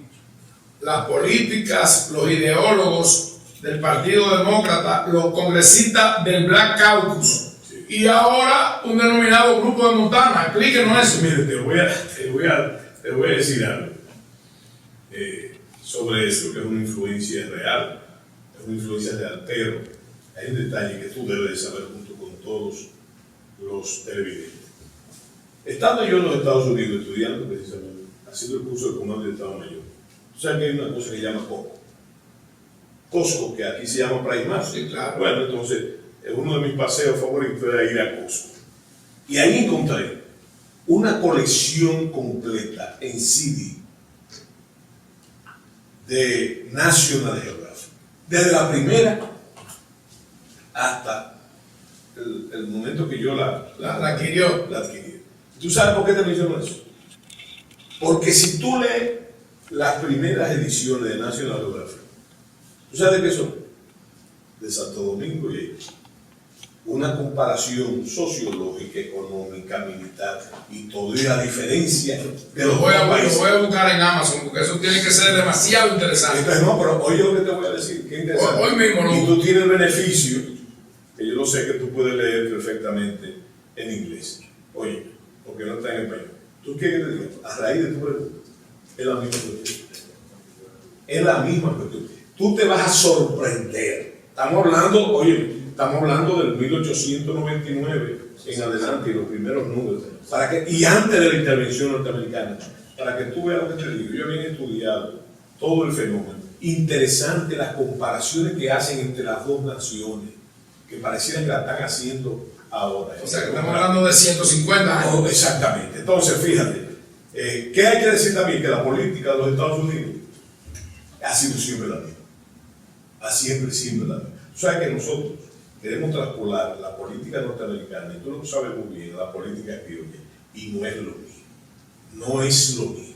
las políticas, los ideólogos del Partido Demócrata, los congresistas del Black Caucus, y ahora un denominado Grupo de Montana? Explíquenos eso. Mire, te voy a decir algo sobre esto, que es una influencia real, es una influencia real, pero hay un detalle que tú debes de saber junto con todos los televidentes. Estando yo en los Estados Unidos estudiando precisamente, haciendo el curso de comando de Estado Mayor, tú sabes que hay una cosa que se llama Costco, que aquí se llama Primark. Sí, claro. Bueno, entonces, uno de mis paseos favoritos era ir a Costco. Y ahí encontré una colección completa en CD de National Geographic. Desde la primera hasta el momento que yo la adquirí. ¿Tú sabes por qué te menciono eso? Porque si tú lees las primeras ediciones de National Geographic, ¿tú sabes de qué son? De Santo Domingo y Haití. una comparación sociológica, económica, militar y todo, y la diferencia de los Lo países. voy a buscar en Amazon porque eso tiene que ser demasiado interesante. Entonces, no, pero oye lo que te voy a decir, qué interesante. Hoy mismo lo y busco. tú tienes el beneficio, que yo lo sé que tú puedes leer perfectamente en inglés. Oye, porque no está en español. ¿Tú quieres que te diga? A raíz de tu pregunta, es la misma cuestión. Es la misma cuestión. Tú te vas a sorprender. Estamos hablando del 1899 en adelante y los primeros números. Y antes de la intervención norteamericana, para que tú veas lo que te digo. Yo había estudiado todo el fenómeno. Interesante las comparaciones que hacen entre las dos naciones, que pareciera que la están haciendo ahora. O sea, que estamos hablando de 150 años. Oh, exactamente. Entonces, fíjate, ¿qué hay que decir también? Que la política de los Estados Unidos ha sido siempre la misma. Ha siempre la misma. O sea que nosotros queremos traspolar la política norteamericana, y tú lo sabes muy bien, la política criolla, y no es lo mismo. No es lo mismo.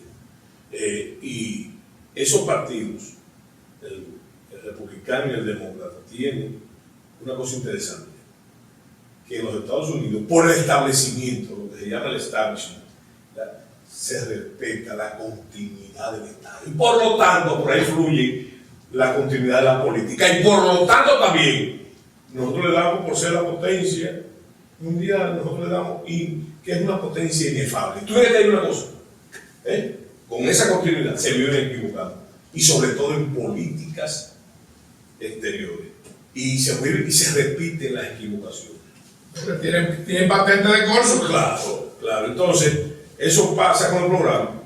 Y esos partidos, el republicano y el demócrata, tienen una cosa interesante, que en los Estados Unidos, por el establecimiento, lo que se llama el establishment, se respeta la continuidad del Estado. Y por lo tanto, por ahí fluye la continuidad de la política. Y por lo tanto también, nosotros le damos por ser la potencia mundial, nosotros le damos, y que es una potencia inefable. Tú ves que hay una cosa, con esa continuidad se viven equivocando. Y sobre todo en políticas exteriores. Y se repiten las equivocaciones. Tienen patente de corso. Claro. Entonces, eso pasa con el programa.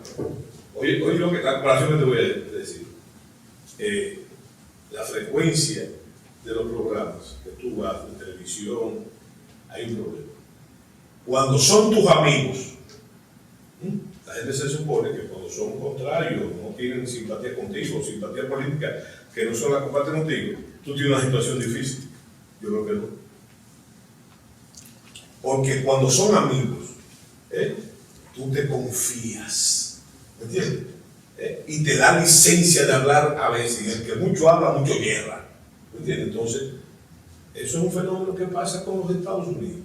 Oye lo que la comparación que te voy a decir. La frecuencia de los programas que tú vas en televisión, hay un problema. Cuando son tus amigos, la gente se supone que cuando son contrarios, no tienen simpatía contigo, simpatía política, que no son la comparte contigo, tú tienes una situación difícil. Yo creo que no. Porque cuando son amigos, tú te confías, ¿me entiendes? Y te da licencia de hablar a veces, y el que mucho habla, mucho guerra, ¿me entiendes? Entonces, eso es un fenómeno que pasa con los Estados Unidos.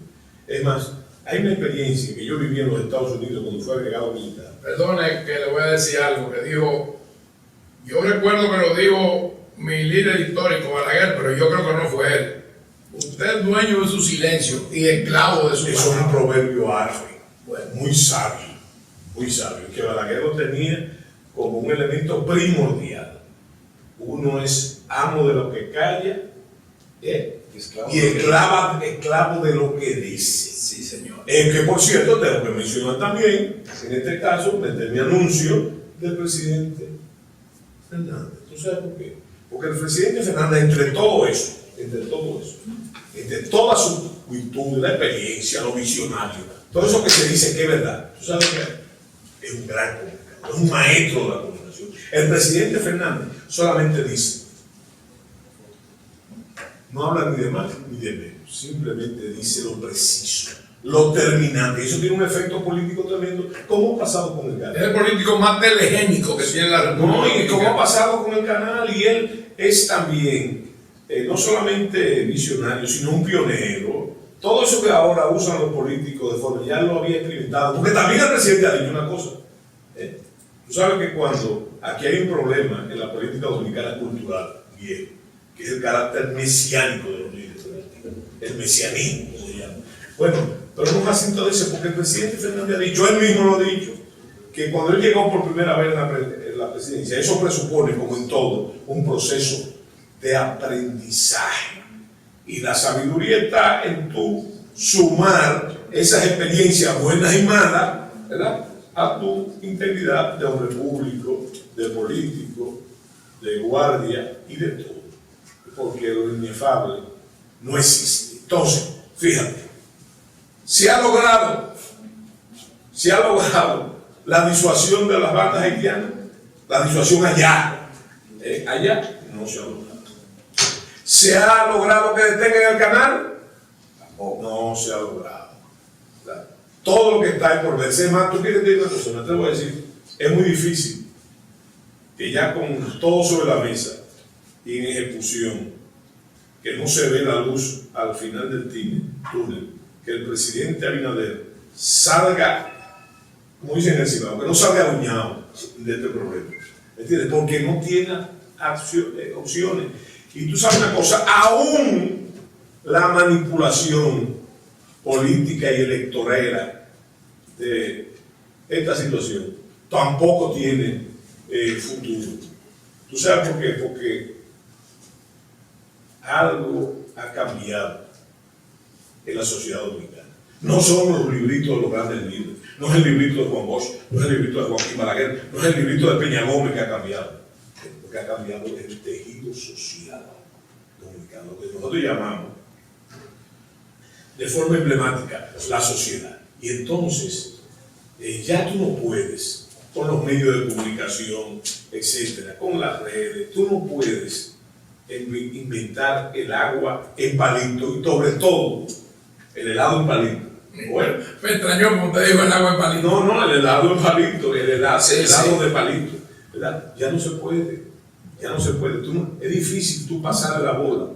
Es más, hay una experiencia que yo viví en los Estados Unidos cuando fue agregado militar. Perdone que le voy a decir algo que dijo, yo recuerdo que lo dijo mi líder histórico Balaguer, pero yo creo que no fue él. Usted es dueño de su silencio y esclavo de su Eso es palabra. un proverbio árabe, muy sabio, que Balaguer lo tenía como un elemento primordial. Uno es amo de lo que calla, y esclavo de lo que dice. Sí, señor. Que por cierto, tengo que mencionar también, en este caso, desde mi anuncio del presidente Fernández. ¿Tú sabes por qué? Porque el presidente Fernández, entre toda su virtud, la experiencia, lo visionario, todo eso que se dice que es verdad, ¿tú sabes qué? Es un gran comunicador, es un maestro de la comunicación. El presidente Fernández solamente dice, no habla ni de más ni de menos, simplemente dice lo preciso, lo terminante. Eso tiene un efecto político tremendo, como ha pasado con el canal. Es el político más telegénico que tiene la República. No, y como ha pasado con el canal, y él es también no solamente visionario, sino un pionero. Todo eso que ahora usan los políticos de forma, ya lo había experimentado, porque también el presidente ha dicho una cosa. Tú sabes que cuando aquí hay un problema en la política dominicana cultural, viejo, que es el carácter mesiánico de los líderes, el mesianismo se llama. Bueno, pero no más entonces, porque el presidente Fernández ha dicho, él mismo lo ha dicho, que cuando él llegó por primera vez en la presidencia, eso presupone, como en todo, un proceso de aprendizaje. Y la sabiduría está en tu sumar esas experiencias buenas y malas, ¿verdad?, a tu integridad de hombre público, de político, de guardia y de todo. Porque lo inefable no existe. Entonces, fíjate, se ha logrado la disuasión de las bandas haitianas, la disuasión allá no se ha logrado. ¿Se ha logrado que detengan el canal? No se ha logrado. Todo lo que está ahí por verse más, tú quieres decir una cosa, no te voy a decir, es muy difícil que ya con todo sobre la mesa y en ejecución, que no se ve la luz al final del túnel, que el presidente Abinader salga, como dicen en el Cibao, que no salga aduñado de este problema, ¿entiendes? Porque no tiene opciones. Y tú sabes una cosa, aún la manipulación política y electorera de esta situación tampoco tiene futuro. ¿Tú sabes por qué? Porque algo ha cambiado en la sociedad dominicana. No son los libritos de los grandes libros, no es el librito de Juan Bosch, no es el librito de Joaquín Balaguer, no es el librito de Peña Gómez que ha cambiado. Lo que ha cambiado es el tejido social dominicano, lo que nosotros llamamos de forma emblemática la sociedad. Y entonces, ya tú no puedes, con los medios de comunicación, etcétera, con las redes, tú no puedes inventar el agua en palito y sobre todo el helado en palito. Bueno, me extrañó como usted dijo el agua en palito. No, el helado en palito, el helado, sí, de palito, ¿verdad? Ya no se puede, es difícil tú pasar la bola,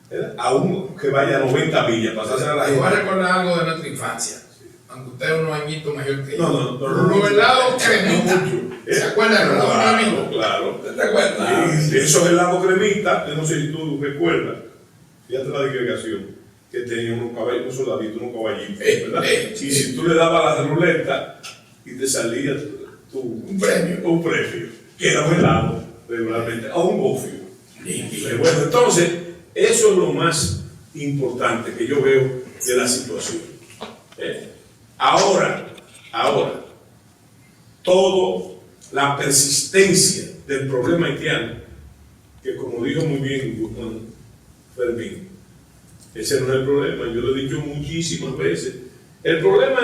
¿verdad? Aún que vaya a 90 millas, pasarse a la Igual recuerda algo de nuestra infancia. Aunque usted es unos añitos mejor que yo. No. Los helados cremita. ¿Se acuerda de los helados? Claro. ¿Te acuerdas? Y esos helados cremita, yo no sé si tú recuerdas, fíjate la disgregación, que tenía unos caballos, unos soldaditos, unos caballitos, ¿verdad? Y si tú le dabas la ruleta y te salía un premio, que era un helado, regularmente, o un gofio. Bueno, entonces, eso es lo más importante que yo veo de la situación. Ahora, toda la persistencia del problema haitiano, que como dijo muy bien Guzmán Fermín, ese no es el problema, yo lo he dicho muchísimas veces. El problema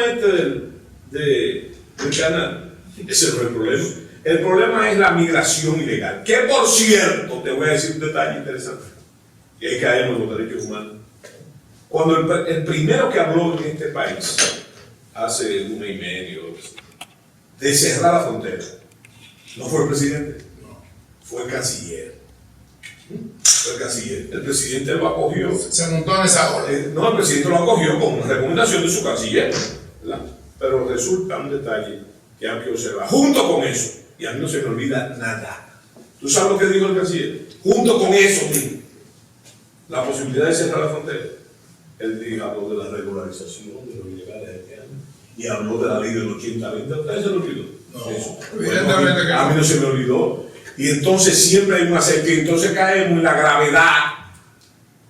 del canal, ese no es el problema. El problema es la migración ilegal, que por cierto, te voy a decir un detalle interesante, y ahí caemos en los derechos humanos. Cuando el primero que habló en este país, hace 1 año y medio, de cerrar la frontera, no fue el presidente, fue el canciller. El presidente lo acogió. Se montó en esa ola. No, el presidente lo acogió con una recomendación de su canciller, ¿verdad? Pero resulta un detalle que hay que observar. Junto con eso, y a mí no se me olvida nada. ¿Tú sabes lo que dijo el canciller? Junto con eso, la posibilidad de cerrar la frontera. Él dijo, habló de la regularización de los ilegales haitianos y habló de la ley del 80-20. ¿A ustedes se lo olvidó? No, eso. evidentemente que no. A mí no se me olvidó. Y entonces siempre hay un acerque, y entonces caemos en la gravedad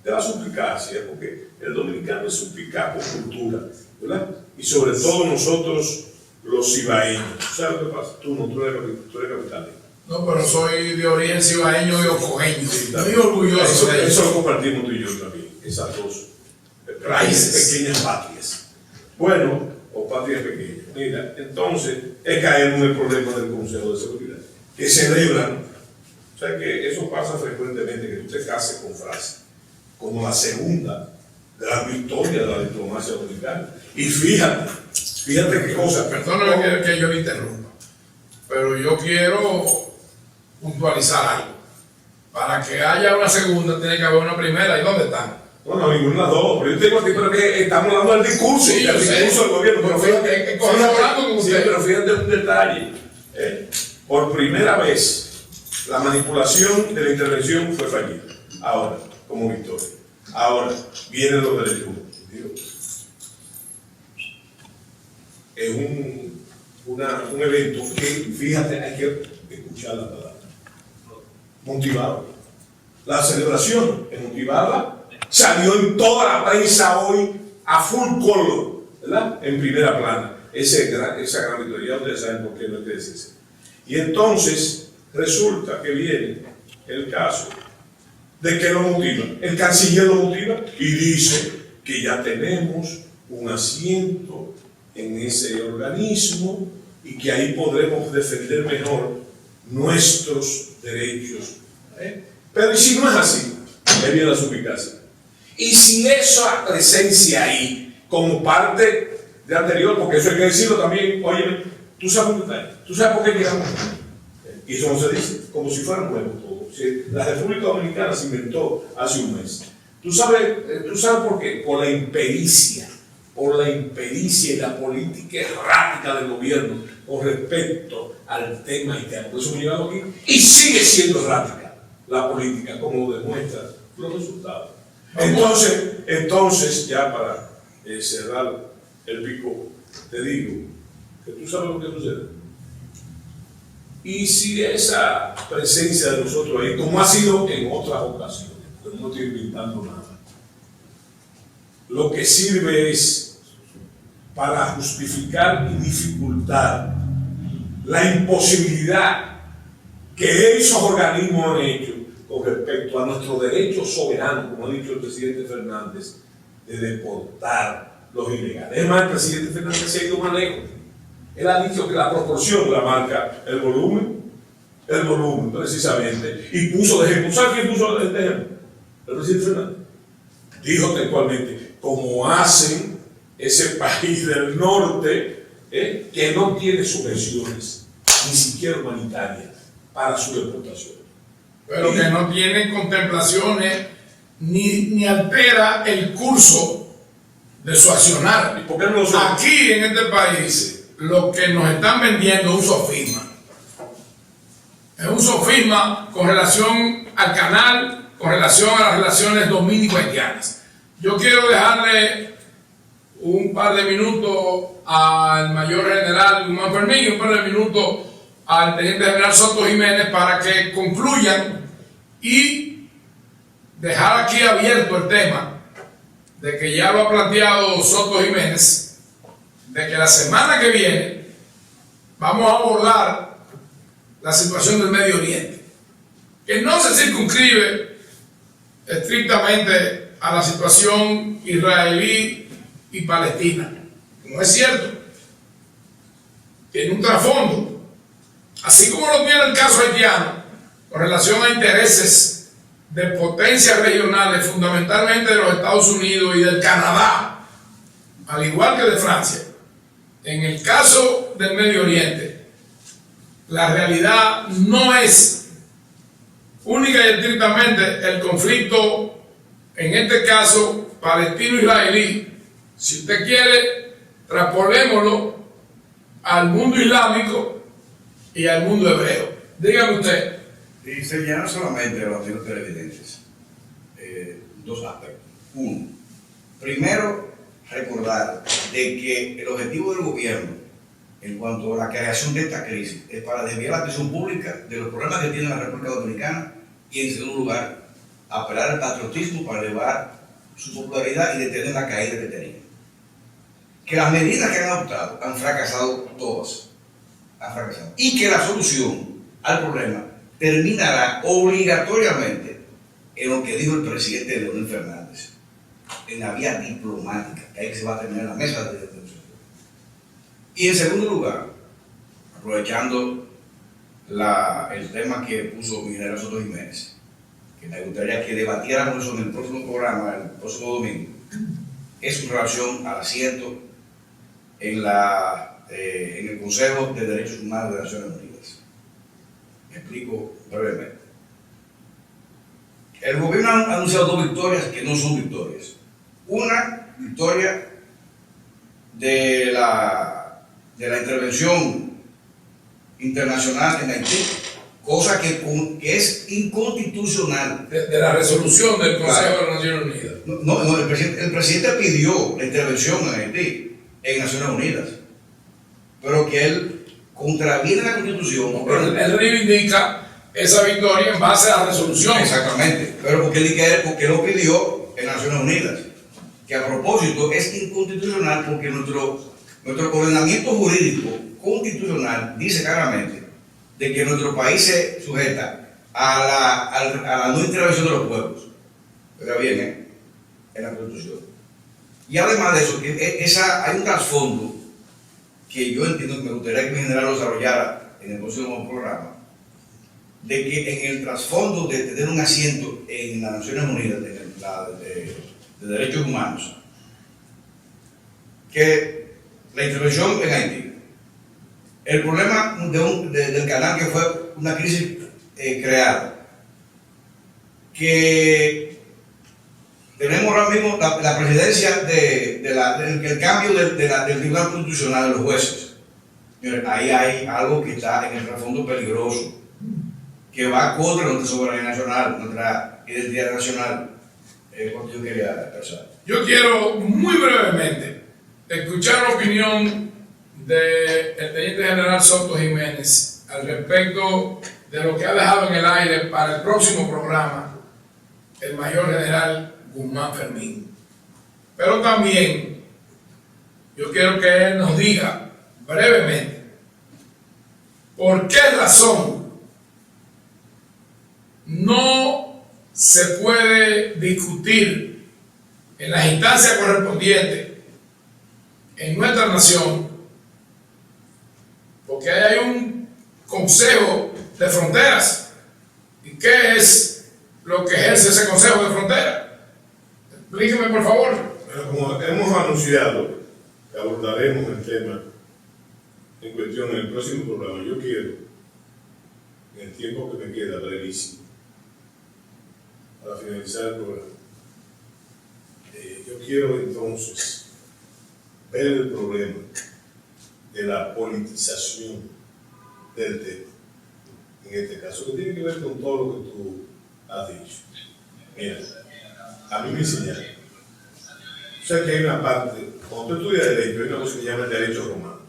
de la suplicacia, porque el dominicano es suplicaz por cultura, ¿verdad? Y sobre todo nosotros, los cibaeños. ¿Sabes lo que pasa? Tú eres capitalino. No, pero soy de origen cibaeño y ocogeño. Estoy orgulloso de eso lo compartimos tú y yo también, esas dos raíces, pequeñas patrias. Bueno, o patrias pequeñas. Mira, entonces, caemos en el problema del Consejo de Seguridad, que celebran, o sea que eso pasa frecuentemente, que tú te cases con frases, como la segunda gran victoria de la diplomacia dominicana. Y fíjate qué cosa. Perdóname que yo le interrumpa, pero yo quiero puntualizar algo. Para que haya una segunda, tiene que haber una primera. ¿Y dónde están? No, ninguna de las dos. Pero yo tengo aquí, pero que estamos hablando del discurso, sí, del discurso del gobierno. Pero fíjate, pero fíjate un detalle. Por primera vez, la manipulación de la intervención fue fallida. Ahora, como victoria. Ahora, vienen los derechos humanos. Es un evento que, fíjate, hay que escuchar la palabra. Motivado. La celebración es motivada. Salió en toda la prensa hoy a full color, ¿verdad? En primera plana. Esa gran victoria, ustedes saben por qué no es que decirse. Y entonces resulta que viene el caso de que lo motiva. El canciller lo motiva y dice que ya tenemos un asiento en ese organismo y que ahí podremos defender mejor nuestros derechos. Pero ¿y si no es así? Ahí viene la suplicacia. Y si esa presencia ahí, como parte de anterior, porque eso hay que decirlo también, oye, tú sabes por qué llegamos. Y eso no se dice, como si fuera nuevo todo. La República Dominicana se inventó hace un mes. ¿Tú sabes por qué? Por la impericia y la política errática del gobierno con respecto al tema haitiano. Por eso me llevado aquí. Y sigue siendo errática la política, como lo demuestran los resultados. Entonces, ya para cerrar el pico, te digo que tú sabes lo que sucede. Y si esa presencia de nosotros ahí, como ha sido en otras ocasiones, porque no estoy inventando nada, lo que sirve es para justificar y dificultar la imposibilidad que esos organismos han hecho con respecto a nuestro derecho soberano, como ha dicho el presidente Fernández, de deportar los ilegales. Es más, el presidente Fernández se ha ido más lejos. Él ha dicho que la proporción la marca el volumen precisamente, y puso de ejemplo. ¿Sabes quién puso de ejemplo? El presidente Fernández. Dijo textualmente, como hacen ese país del norte, que no tiene subvenciones, ni siquiera humanitarias, para su deportación. Pero que no tiene contemplaciones ni altera el curso de su accionar. ¿Y por qué no lo sabe? Aquí en este país, lo que nos están vendiendo es un sofisma. Es un sofisma con relación al canal, con relación a las relaciones dominico-haitianas. Yo quiero dejarle un par de minutos al mayor general Guzmán Fermín y un par de minutos al teniente general Soto Jiménez para que concluyan y dejar aquí abierto el tema de que ya lo ha planteado Soto Jiménez, de que la semana que viene vamos a abordar la situación del Medio Oriente, que no se circunscribe estrictamente a la situación israelí y palestina. No es cierto. Tiene un trasfondo, así como lo tiene el caso haitiano, con relación a intereses de potencias regionales, fundamentalmente de los Estados Unidos y del Canadá, al igual que de Francia. En el caso del Medio Oriente, la realidad no es única y estrictamente el conflicto, en este caso, palestino-israelí. Si usted quiere, traspolémoslo al mundo islámico y al mundo hebreo. Dígame usted. Y señalar solamente a los amigos televidentes dos aspectos. Uno, primero, recordar de que el objetivo del gobierno en cuanto a la creación de esta crisis es para desviar la atención pública de los problemas que tiene la República Dominicana y, en segundo lugar, apelar al patriotismo para elevar su popularidad y detener la caída que tenía. Que las medidas que han adoptado han fracasado todas. Han fracasado. Y que la solución al problema terminará obligatoriamente en lo que dijo el presidente Leonel Fernández, en la vía diplomática, que ahí se va a terminar en la mesa de negociación. Y en segundo lugar, aprovechando el tema que puso mi general Soto Jiménez, que me gustaría que debatiéramos eso en el próximo programa, el próximo domingo, es su relación al asiento en el Consejo de Derechos Humanos de Naciones Unidas. Me explico brevemente. El gobierno ha anunciado dos victorias que no son victorias. Una victoria de la intervención internacional en Haití, cosa que es inconstitucional. De la resolución del Consejo de las Naciones Unidas. No, el presidente pidió la intervención en Haití, en Naciones Unidas, pero que él contraviene la Constitución. Pero él reivindica esa victoria en base a la resolución. Exactamente, pero porque lo pidió en Naciones Unidas, que a propósito es inconstitucional porque nuestro ordenamiento jurídico constitucional dice claramente de que nuestro país se sujeta a la no intervención de los pueblos. Pero bien, en la Constitución. Y además de eso, hay un trasfondo que yo entiendo que me gustaría que mi general lo desarrollara en el próximo programa, de que en el trasfondo de tener un asiento en las Naciones Unidas de Derechos Humanos, que la intervención en Haití, el problema del canal, que fue una crisis creada, que tenemos ahora mismo la presidencia del cambio del Tribunal Constitucional de los jueces. Señores, ahí hay algo que está en el trasfondo peligroso, que va contra nuestra soberanía nacional, nuestra identidad nacional. Cuando yo quería expresar. Yo quiero muy brevemente escuchar la opinión del Teniente General Soto Jiménez al respecto de lo que ha dejado en el aire para el próximo programa el Mayor General Guzmán Fermín. Pero también yo quiero que él nos diga brevemente por qué razón no se puede discutir en las instancias correspondientes en nuestra nación, porque hay un Consejo de Fronteras. ¿Y qué es lo que ejerce ese Consejo de Fronteras? Explíqueme, por favor. Bueno, como hemos anunciado que abordaremos el tema en cuestión en el próximo programa, yo quiero, en el tiempo que me queda brevísimo, para finalizar el programa, yo quiero entonces ver el problema de la politización del tema, en este caso, que tiene que ver con todo lo que tú has dicho. Mira, a mí me enseñaron, o sea que hay una parte, cuando tú estudias derecho, hay una cosa que se llama el derecho romano.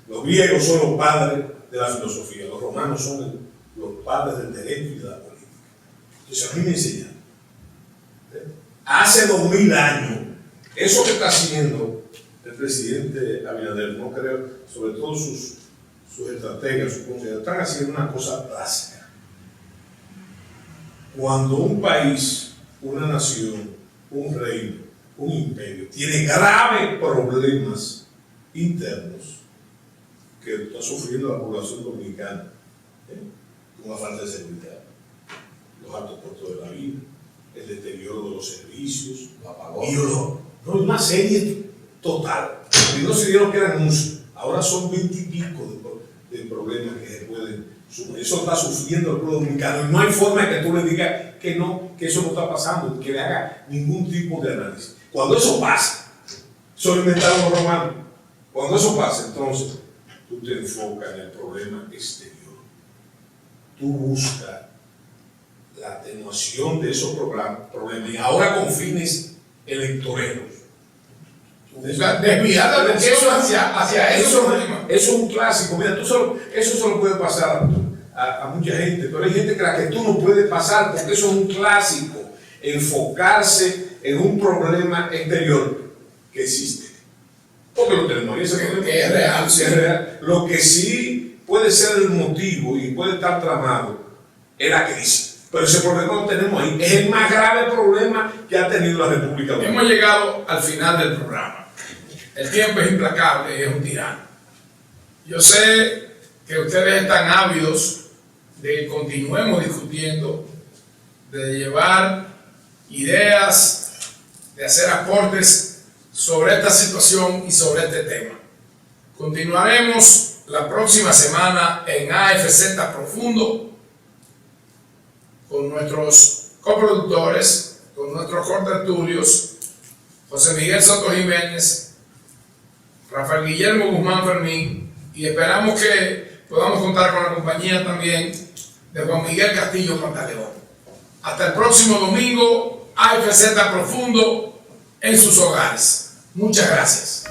Los griegos son los padres de la filosofía, los romanos son los padres del derecho y de la política. Entonces a mí me enseñaron, hace 2000 años, eso que está haciendo el presidente Abinader, no creo, sobre todo sus estrategias, sus consejos, están haciendo una cosa básica. Cuando un país, una nación, un reino, un imperio, tiene graves problemas internos que está sufriendo la población dominicana, con la falta de seguridad, los altos costos de la vida, el deterioro de los servicios, y una serie total. Primero se dieron que eran muchos, ahora son 20 y pico de problemas que se pueden sufrir. Eso está sufriendo el pueblo dominicano y no hay forma de que tú le digas que no, que eso no está pasando, que le haga ningún tipo de análisis. Cuando eso pasa, eso lo inventaron los romanos. Cuando eso pasa, entonces tú te enfocas en el problema exterior. Tú buscas la atenuación de esos problemas y ahora con fines electoreros. Desviada de eso hacia eso. Eso es un clásico. Mira, eso solo puede pasar a mucha gente, pero hay gente que la que tú no puedes pasar porque eso es un clásico. Enfocarse en un problema exterior que existe. Porque lo tenemos ahí, que es real, sí. Es real. Lo que sí puede ser el motivo y puede estar tramado es la crisis. Pero ese problema lo tenemos ahí. Es el más grave problema que ha tenido la República Dominicana. Hemos llegado al final del programa. El tiempo es implacable y es un tirano. Yo sé que ustedes están ávidos de que continuemos discutiendo, de llevar ideas, de hacer aportes sobre esta situación y sobre este tema. Continuaremos la próxima semana en AFZ Profundo con nuestros coproductores, con nuestros contertulios, José Miguel Soto Jiménez, Rafael Guillermo Guzmán Fermín, y esperamos que podamos contar con la compañía también de Juan Miguel Castillo Pantaleón. Hasta el próximo domingo, AFZ Profundo en sus hogares. Muchas gracias.